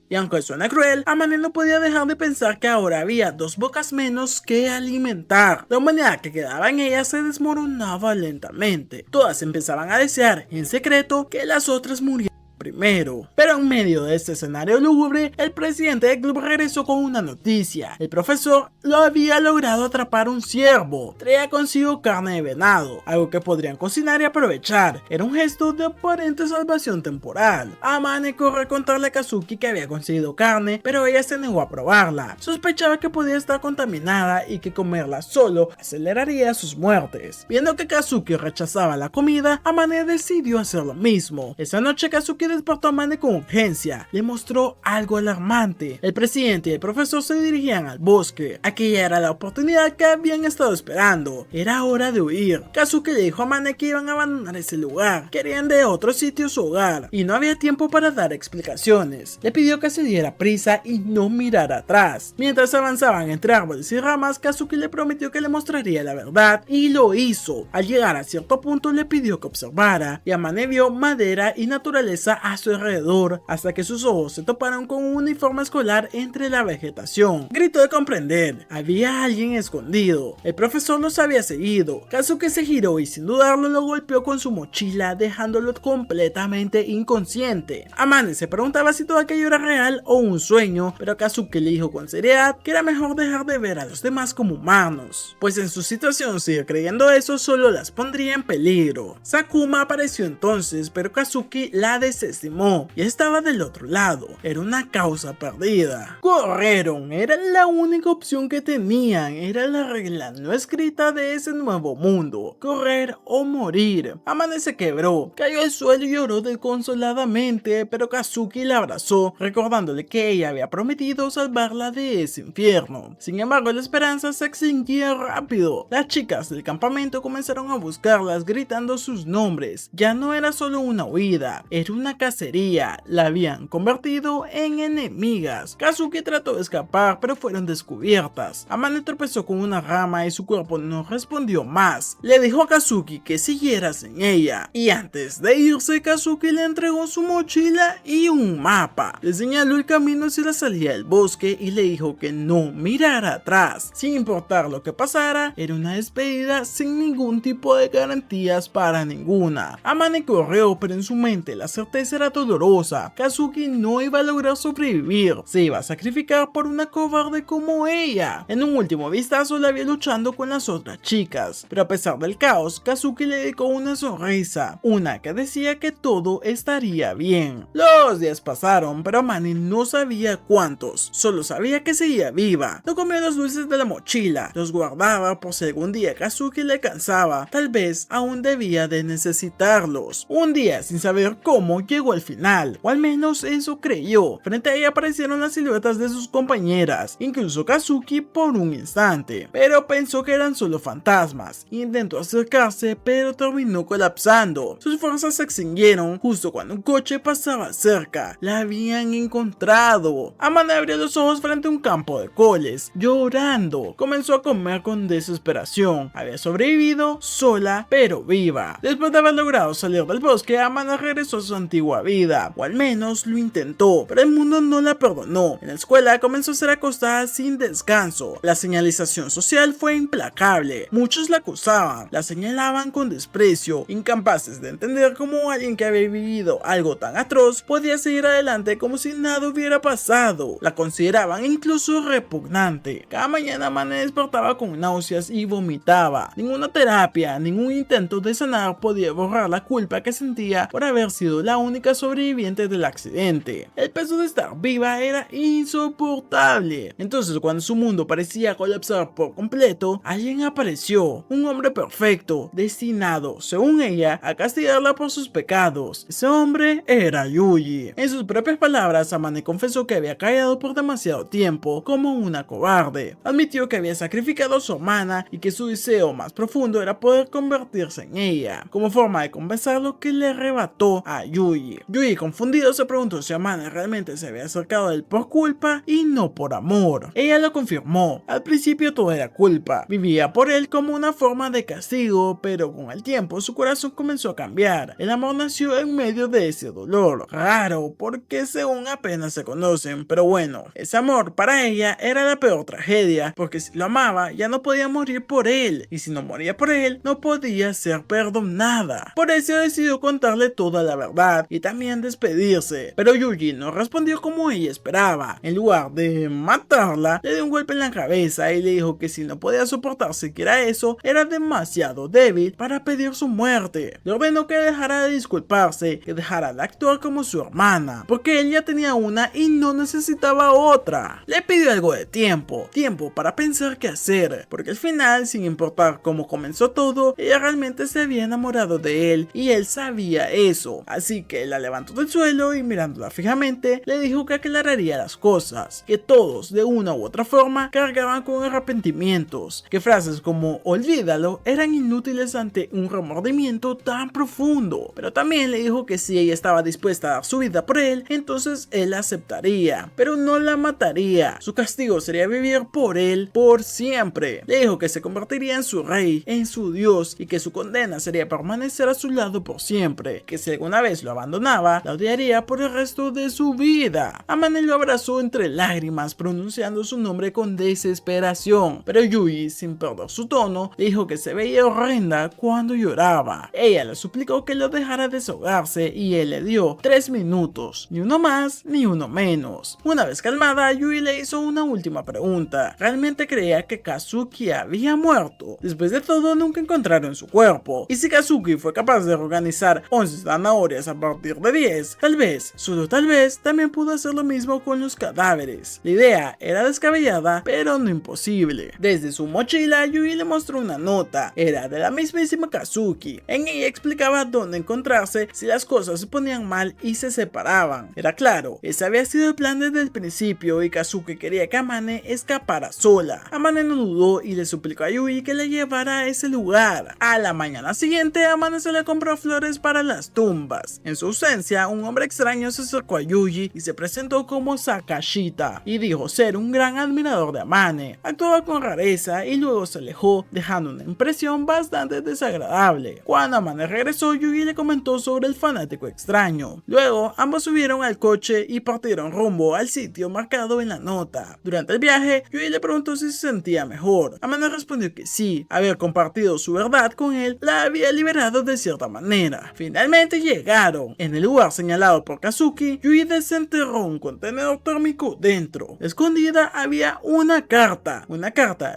Y aunque suena cruel, Amane no podía dejar de pensar que ahora había dos bocas menos que alimentar. La humanidad que quedaba en ella se desmoronaba lentamente. Todas empezaban a desear en secreto que las otras murieran primero. Pero en medio de este escenario lúgubre, el presidente del club regresó con una noticia. El profesor lo había logrado atrapar un ciervo. Traía consigo carne de venado, algo que podrían cocinar y aprovechar. Era un gesto de aparente salvación temporal. Amane corrió a contarle a Kazuki que había conseguido carne, pero ella se negó a probarla. Sospechaba que podía estar contaminada y que comerla solo aceleraría sus muertes. Viendo que Kazuki rechazaba la comida, Amane decidió hacer lo mismo. Esa noche Kazuki despertó a Amane con urgencia. Le mostró algo alarmante. El presidente y el profesor se dirigían al bosque. Aquella era la oportunidad que habían estado esperando. Era hora de huir. Kazuki le dijo a Amane que iban a abandonar ese lugar. Querían de otro sitio su hogar y no había tiempo para dar explicaciones. Le pidió que se diera prisa y no mirara atrás. Mientras avanzaban entre árboles y ramas, Kazuki le prometió que le mostraría la verdad y lo hizo. Al llegar a cierto punto le pidió que observara y Amane vio madera y naturaleza a su alrededor hasta que sus ojos se toparon con un uniforme escolar entre la vegetación. Gritó de comprender. Había alguien escondido. El profesor los había seguido. Kazuki se giró y sin dudarlo lo golpeó con su mochila, dejándolo completamente inconsciente. Amane se preguntaba si todo aquello era real o un sueño, pero Kazuki le dijo con seriedad que era mejor dejar de ver a los demás como humanos, pues en su situación seguir creyendo eso solo las pondría en peligro. Sakuma apareció entonces, pero Kazuki la desesperó. desestimó y estaba del otro lado. Era una causa perdida. Corrieron, era la única opción que tenían, era la regla no escrita de ese nuevo mundo: correr o morir. Amane se quebró, cayó al suelo y lloró desconsoladamente, pero Kazuki la abrazó, recordándole que ella había prometido salvarla de ese infierno. Sin embargo, la esperanza se extinguía rápido. Las chicas del campamento comenzaron a buscarlas gritando sus nombres. Ya no era solo una huida, era una cacería. La habían convertido en enemigas. Kazuki trató de escapar, pero fueron descubiertas. Amane tropezó con una rama y su cuerpo no respondió más. Le dijo a Kazuki que siguiera sin ella, y antes de irse, Kazuki le entregó su mochila y un mapa. Le señaló el camino hacia la salida del bosque y le dijo que no mirara atrás. Sin importar lo que pasara, era una despedida sin ningún tipo de garantías para ninguna. Amane corrió, pero en su mente la certeza era dolorosa. Kazuki no iba a lograr sobrevivir, se iba a sacrificar por una cobarde como ella. En un último vistazo la vio luchando con las otras chicas, pero a pesar del caos, Kazuki le dedicó una sonrisa, una que decía que todo estaría bien. Los días pasaron, pero Amane no sabía cuántos, solo sabía que seguía viva. No comió los dulces de la mochila, los guardaba por si algún día Kazuki le cansaba, tal vez aún debía de necesitarlos. Un día, sin saber cómo, llegó al final, o al menos eso creyó. Frente a ella aparecieron las siluetas de sus compañeras, incluso Kazuki por un instante, pero pensó que eran solo fantasmas. Intentó acercarse, pero terminó colapsando. Sus fuerzas se extinguieron justo cuando un coche pasaba cerca. La habían encontrado. Amane abrió los ojos frente a un campo de coles, llorando. Comenzó a comer con desesperación. Había sobrevivido sola, pero viva. Después de haber logrado salir del bosque, Amane regresó a su antigua vida, o al menos lo intentó, pero el mundo no la perdonó. En la escuela comenzó a ser acosada sin descanso. La señalización social fue implacable. Muchos la acusaban, la señalaban con desprecio, incapaces de entender cómo alguien que había vivido algo tan atroz podía seguir adelante como si nada hubiera pasado. La consideraban incluso repugnante. Cada mañana Amane despertaba con náuseas y vomitaba. Ninguna terapia, ningún intento de sanar podía borrar la culpa que sentía por haber sido la única sobreviviente del accidente. El peso de estar viva era insoportable. Entonces, cuando su mundo parecía colapsar por completo, alguien apareció, un hombre perfecto, destinado, según ella, a castigarla por sus pecados. Ese hombre era Yuji. En sus propias palabras, Amane confesó que había callado por demasiado tiempo como una cobarde. Admitió que había sacrificado a su hermana y que su deseo más profundo era poder convertirse en ella. Como forma de compensarlo, que le arrebató a Yuji. Yuji, confundido, se preguntó si Amane realmente se había acercado a él por culpa y no por amor. Ella lo confirmó. Al principio todo era culpa. Vivía por él como una forma de castigo, pero con el tiempo su corazón comenzó a cambiar. El amor nació en medio de ese dolor. Raro, porque según apenas se conocen, pero bueno, ese amor para ella era la peor tragedia, porque si lo amaba ya no podía morir por él, y si no moría por él no podía ser perdonada. Por eso decidió contarle toda la verdad y también despedirse, pero Yuji no respondió como ella esperaba. En lugar de matarla, le dio un golpe en la cabeza y le dijo que si no podía soportar siquiera eso, era demasiado débil para pedir su muerte. Le ordenó que dejara de disculparse, que dejara de actuar como su hermana, porque él ya tenía una y no necesitaba otra. Le pidió algo de tiempo para pensar qué hacer, porque al final, sin importar cómo comenzó todo, ella realmente se había enamorado de él y él sabía eso. Así que la levantó del suelo y mirándola fijamente, le dijo que aclararía las cosas, que todos de una u otra forma cargaban con arrepentimientos, que frases como olvídalo eran inútiles ante un remordimiento tan profundo, pero también le dijo que si ella estaba dispuesta a dar su vida por él, entonces él aceptaría, pero no la mataría. Su castigo sería vivir por él por siempre. Le dijo que se convertiría en su rey, en su dios, y que su condena sería permanecer a su lado por siempre, que si alguna vez lo abandonaba, la odiaría por el resto de su vida. Amane lo abrazó entre lágrimas, pronunciando su nombre con desesperación, pero Yuji, sin perder su tono, le dijo que se veía horrenda cuando lloraba. Ella le suplicó que lo dejara desahogarse y él le dio 3 minutos, ni uno más ni uno menos. Una vez calmada, Yuji le hizo una última pregunta. ¿Realmente creía que Kazuki había muerto? Después de todo, nunca encontraron su cuerpo, y si Kazuki fue capaz de organizar 11 zanahorias a partir partir de 10. Tal vez, solo tal vez, también pudo hacer lo mismo con los cadáveres. La idea era descabellada, pero no imposible. Desde su mochila, Yui le mostró una nota. Era de la mismísima Kazuki. En ella explicaba dónde encontrarse si las cosas se ponían mal y se separaban. Era claro, ese había sido el plan desde el principio y Kazuki quería que Amane escapara sola. Amane no dudó y le suplicó a Yui que la llevara a ese lugar. A la mañana siguiente, Amane se le compró flores para las tumbas. En su ausencia, un hombre extraño se acercó a Yuji y se presentó como Sakashita y dijo ser un gran admirador de Amane. Actuaba con rareza y luego se alejó, dejando una impresión bastante desagradable. Cuando Amane regresó, Yuji le comentó sobre el fanático extraño. Luego, ambos subieron al coche y partieron rumbo al sitio marcado en la nota. Durante el viaje, Yuji le preguntó si se sentía mejor. Amane respondió que sí, haber compartido su verdad con él la había liberado de cierta manera. Finalmente llegaron. En el lugar señalado por Kazuki, Yuji desenterró un contenedor térmico dentro. Escondida había una carta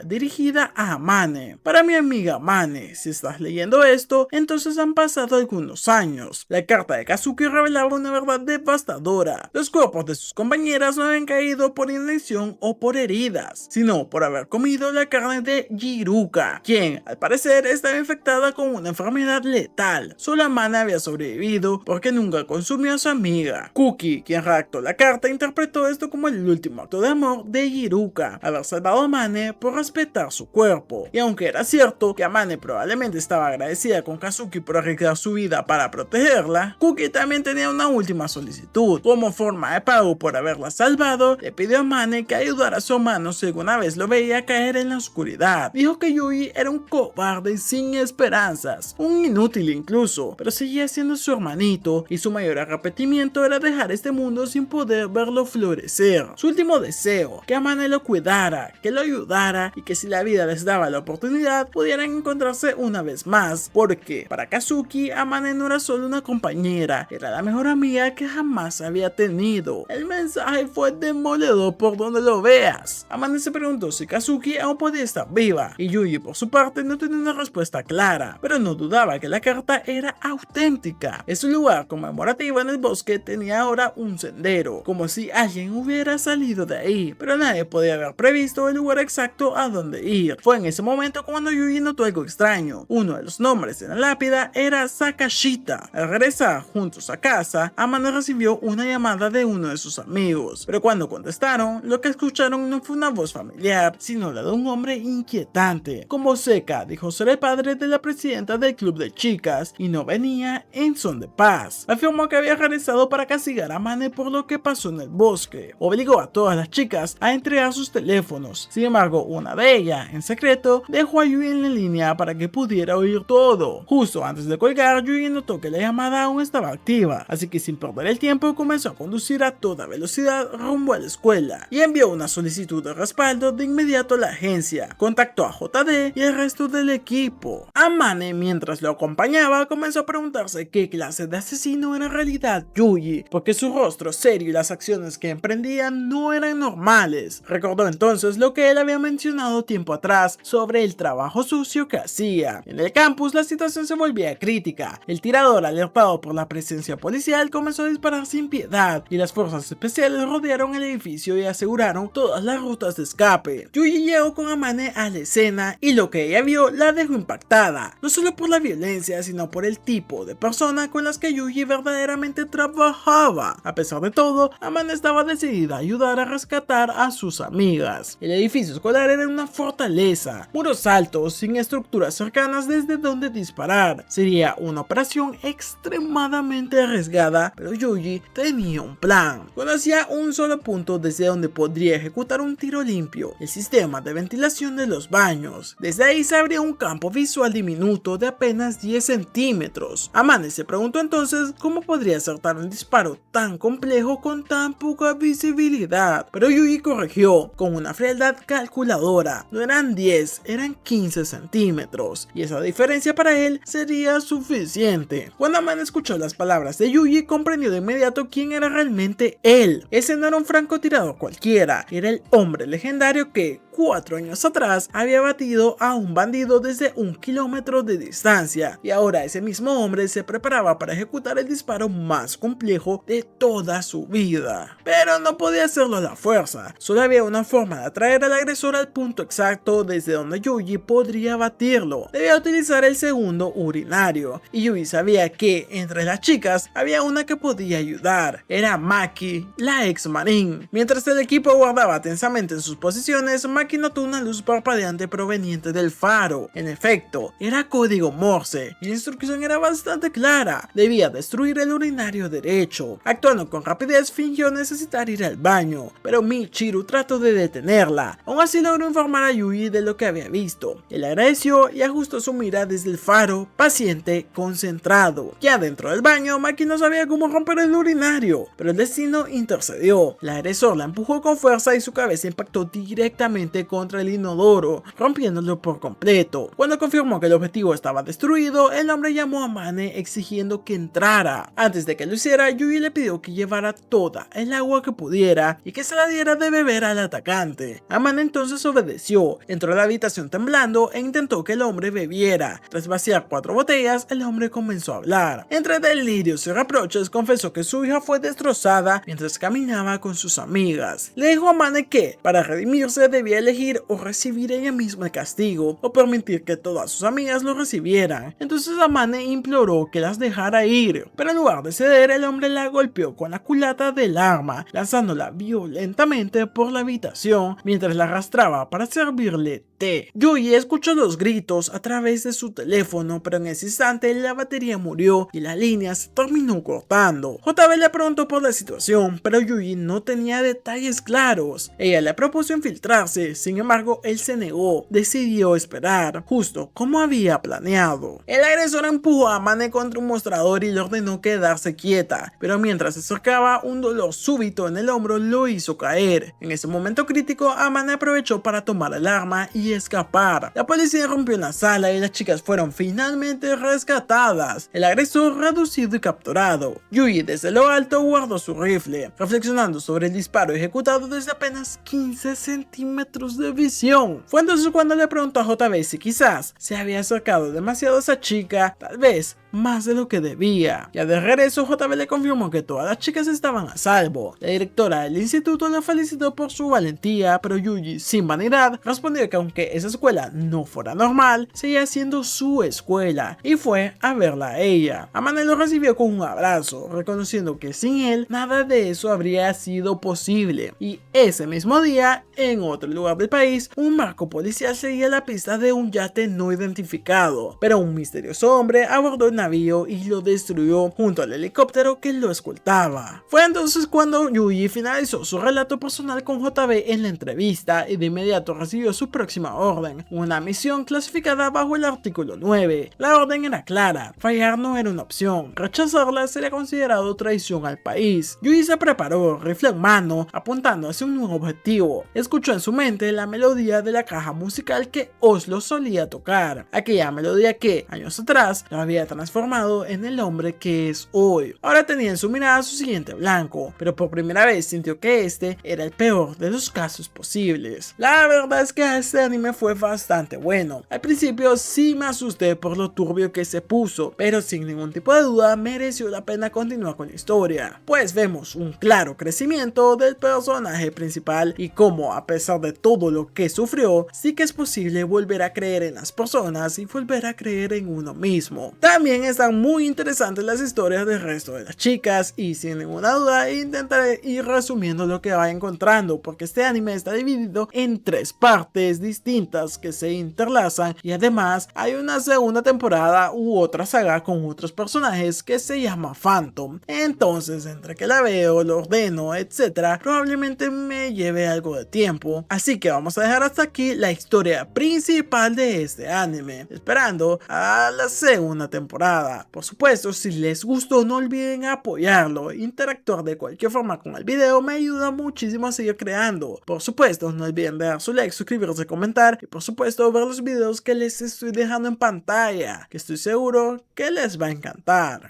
dirigida a Amane. Para mi amiga Amane, si estás leyendo esto, entonces han pasado algunos años. La carta de Kazuki revelaba una verdad devastadora. Los cuerpos de sus compañeras no habían caído por inanición o por heridas, sino por haber comido la carne de Jiruka, quien al parecer estaba infectada con una enfermedad letal. Solo Amane había sobrevivido porque nunca consumió a su amiga. Kuki, quien redactó la carta, interpretó esto como el último acto de amor de Jiruka, haber salvado a Amane por respetar su cuerpo. Y aunque era cierto que Amane probablemente estaba agradecida con Kazuki por arriesgar su vida para protegerla, Kuki también tenía una última solicitud. Como forma de pago por haberla salvado, le pidió a Amane que ayudara a su hermano si alguna vez lo veía caer en la oscuridad. Dijo que Yui era un cobarde sin esperanzas, un inútil incluso, pero seguía siendo su hermanito y su mayor arrepentimiento era dejar este mundo sin poder verlo florecer. Su último deseo, que Amane lo cuidara, que lo ayudara y que si la vida les daba la oportunidad pudieran encontrarse una vez más, porque para Kazuki Amane no era solo una compañera, era la mejor amiga que jamás había tenido. El mensaje fue demoledor por donde lo veas. Amane se preguntó si Kazuki aún podía estar viva y Yuji por su parte no tenía una respuesta clara, pero no dudaba que la carta era auténtica. Ese lugar conmemorativo en el bosque tenía ahora un sendero, como si alguien hubiera salido de ahí, pero nadie podía haber previsto el lugar exacto a donde ir. Fue en ese momento cuando Yuji notó algo extraño. Uno de los nombres en la lápida era Sakashita. Al regresar juntos a casa, Amane recibió una llamada de uno de sus amigos, pero cuando contestaron, lo que escucharon no fue una voz familiar, sino la de un hombre inquietante. Como Seka dijo ser el padre de la presidenta del club de chicas y no venía en son de paz. Afirmó que había regresado para castigar a Amane por lo que pasó en el bosque. Obligó a todas las chicas a entregar sus teléfonos. Sin embargo, una de ellas, en secreto, dejó a Yui en la línea para que pudiera oír todo. Justo antes de colgar, Yui notó que la llamada aún estaba activa, así que sin perder el tiempo comenzó a conducir a toda velocidad rumbo a la escuela y envió una solicitud de respaldo de inmediato a la agencia. Contactó a JD y el resto del equipo. Amane, mientras lo acompañaba, comenzó a preguntarse qué clase de asesino era en realidad Yuji, porque su rostro serio y las acciones que emprendía no eran normales. Recordó entonces lo que él había mencionado tiempo atrás sobre el trabajo sucio que hacía. En el campus la situación se volvía crítica. El tirador, alertado por la presencia policial, comenzó a disparar sin piedad y las fuerzas especiales rodearon el edificio y aseguraron todas las rutas de escape. Yuji llegó con Amane a la escena y lo que ella vio la dejó impactada, no solo por la violencia sino por el tipo de persona con las que Yuji verdaderamente trabajaba. A pesar de todo, Amane estaba decidida a ayudar a rescatar a sus amigas. El edificio escolar era una fortaleza, muros altos sin estructuras cercanas desde donde disparar. Sería una operación extremadamente arriesgada, pero Yuji tenía un plan. Conocía un solo punto desde donde podría ejecutar un tiro limpio: el sistema de ventilación de los baños. Desde ahí se abría un campo visual diminuto de apenas 10 centímetros. Amane se preguntó entonces cómo podría acertar un disparo tan complejo con tan poca visibilidad, pero Yuji corrigió con una frialdad calculadora: no eran 10, eran 15 centímetros, y esa diferencia para él sería suficiente. Cuando Amane escuchó las palabras de Yuji, comprendió de inmediato quién era realmente él. Ese no era un francotirador cualquiera, era el hombre legendario que, 4 años atrás había batido a un bandido desde 1 kilómetro de distancia y ahora ese mismo hombre se preparaba para ejecutar el disparo más complejo de toda su vida. Pero no podía hacerlo a la fuerza, solo había una forma de atraer al agresor al punto exacto desde donde Yuji podría batirlo. Debía utilizar el segundo urinario y Yuji sabía que entre las chicas había una que podía ayudar. Era Maki, la ex marín. Mientras el equipo guardaba tensamente en sus posiciones, Maki notó una luz parpadeante proveniente del faro. En efecto, era código Morse y la instrucción era bastante clara. Debía destruir el urinario derecho. Actuando con rapidez, fingió necesitar ir al baño, pero Michiru trató de detenerla. Aún así logró informar a Yuji de lo que había visto. Él agradeció y ajustó su mira desde el faro, paciente, concentrado. Ya dentro del baño, Maki no sabía cómo romper el urinario, pero el destino intercedió. El agresor la empujó con fuerza y su cabeza impactó directamente contra el inodoro, rompiéndolo por completo. Cuando confirmó que el objetivo estaba destruido, el hombre llamó a Mane exigiendo que entrara. Antes de que lo hiciera, Yuji le pidió que llevara toda el agua que pudiera y que se la diera de beber al atacante. Mane entonces obedeció, entró a la habitación temblando e intentó que el hombre bebiera. Tras vaciar 4 botellas, el hombre comenzó a hablar. Entre delirios y reproches, confesó que su hija fue destrozada mientras caminaba con sus amigas. Le dijo a Mane que, para redimirse, debía elegir o recibir ella misma el castigo, o permitir que todas sus amigas lo recibieran. Entonces Mane imploró que las dejara ir, pero en lugar de ceder, el hombre la golpeó con la culata del arma, lanzándola violentamente por la habitación mientras la arrastraba para servirle té. Yuji escuchó los gritos a través de su teléfono, pero en ese instante la batería murió y la línea se terminó cortando. JB le preguntó por la situación, pero Yuji no tenía detalles claros. Ella le propuso infiltrarse, sin embargo él se negó. Decidió esperar, justo como había planeado. El agresor empujó a Mane contra un mostrador y le ordenó quedarse quieta, pero mientras se acercaba, un dolor súbito en el hombro lo hizo caer. En ese momento crítico, Mane aprovechó para tomar el arma y escapar. La policía rompió en la sala y las chicas fueron finalmente rescatadas. El agresor reducido y capturado. Yuji desde lo alto guardó su rifle, reflexionando sobre el disparo ejecutado desde apenas 15 centímetros de visión. Fue entonces cuando le preguntó a JB si quizás se había acercado demasiado a esa chica, tal vez más de lo que debía. Ya de regreso, JB le confirmó que todas las chicas estaban a salvo. La directora del instituto la felicitó por su valentía, pero Yuji, sin vanidad, respondió que aunque esa escuela no fuera normal, seguía siendo su escuela y fue a verla a ella. Mane lo recibió con un abrazo, reconociendo que sin él nada de eso habría sido posible. Y ese mismo día, en otro lugar del país, un barco policial seguía la pista de un yate no identificado, pero un misterioso hombre abordó el navío y lo destruyó junto al helicóptero que lo escoltaba. Fue entonces cuando Yuji finalizó su relato personal con JB en la entrevista y de inmediato recibió su próxima orden, una misión clasificada bajo el artículo 9. La orden era clara, fallar no era una opción, rechazarla sería considerado traición al país. Yuji se preparó, rifle en mano, apuntando hacia un nuevo objetivo. Escuchó en su mente la melodía de la caja musical que Oslo solía tocar, aquella melodía que, años atrás, lo había transformado en el hombre que es hoy. Ahora tenía en su mirada su siguiente blanco, pero por primera vez sintió que este era el peor de los casos posibles. La verdad es que este anime fue bastante bueno. Al principio sí me asusté por lo turbio que se puso, pero sin ningún tipo de duda mereció la pena continuar con la historia, pues vemos un claro crecimiento del personaje principal y cómo, a pesar de todo lo que sufrió, sí que es posible volver a creer en las personas y volver a creer en uno mismo. También están muy interesantes las historias del resto de las chicas y sin ninguna duda intentaré ir resumiendo lo que vaya encontrando, porque este anime está dividido en 3 partes distintas que se interlazan y además hay una segunda temporada u otra saga con otros personajes que se llama Phantom. Entonces, entre que la veo, lo ordeno, etcétera, probablemente me lleve algo de tiempo, así que vamos a dejar hasta aquí la historia principal de este anime, esperando a la segunda temporada. Por supuesto, si les gustó, no olviden apoyarlo, interactuar de cualquier forma con el video me ayuda muchísimo a seguir creando. Por supuesto, no olviden dar su like, suscribirse, comentar y por supuesto ver los videos que les estoy dejando en pantalla, que estoy seguro que les va a encantar.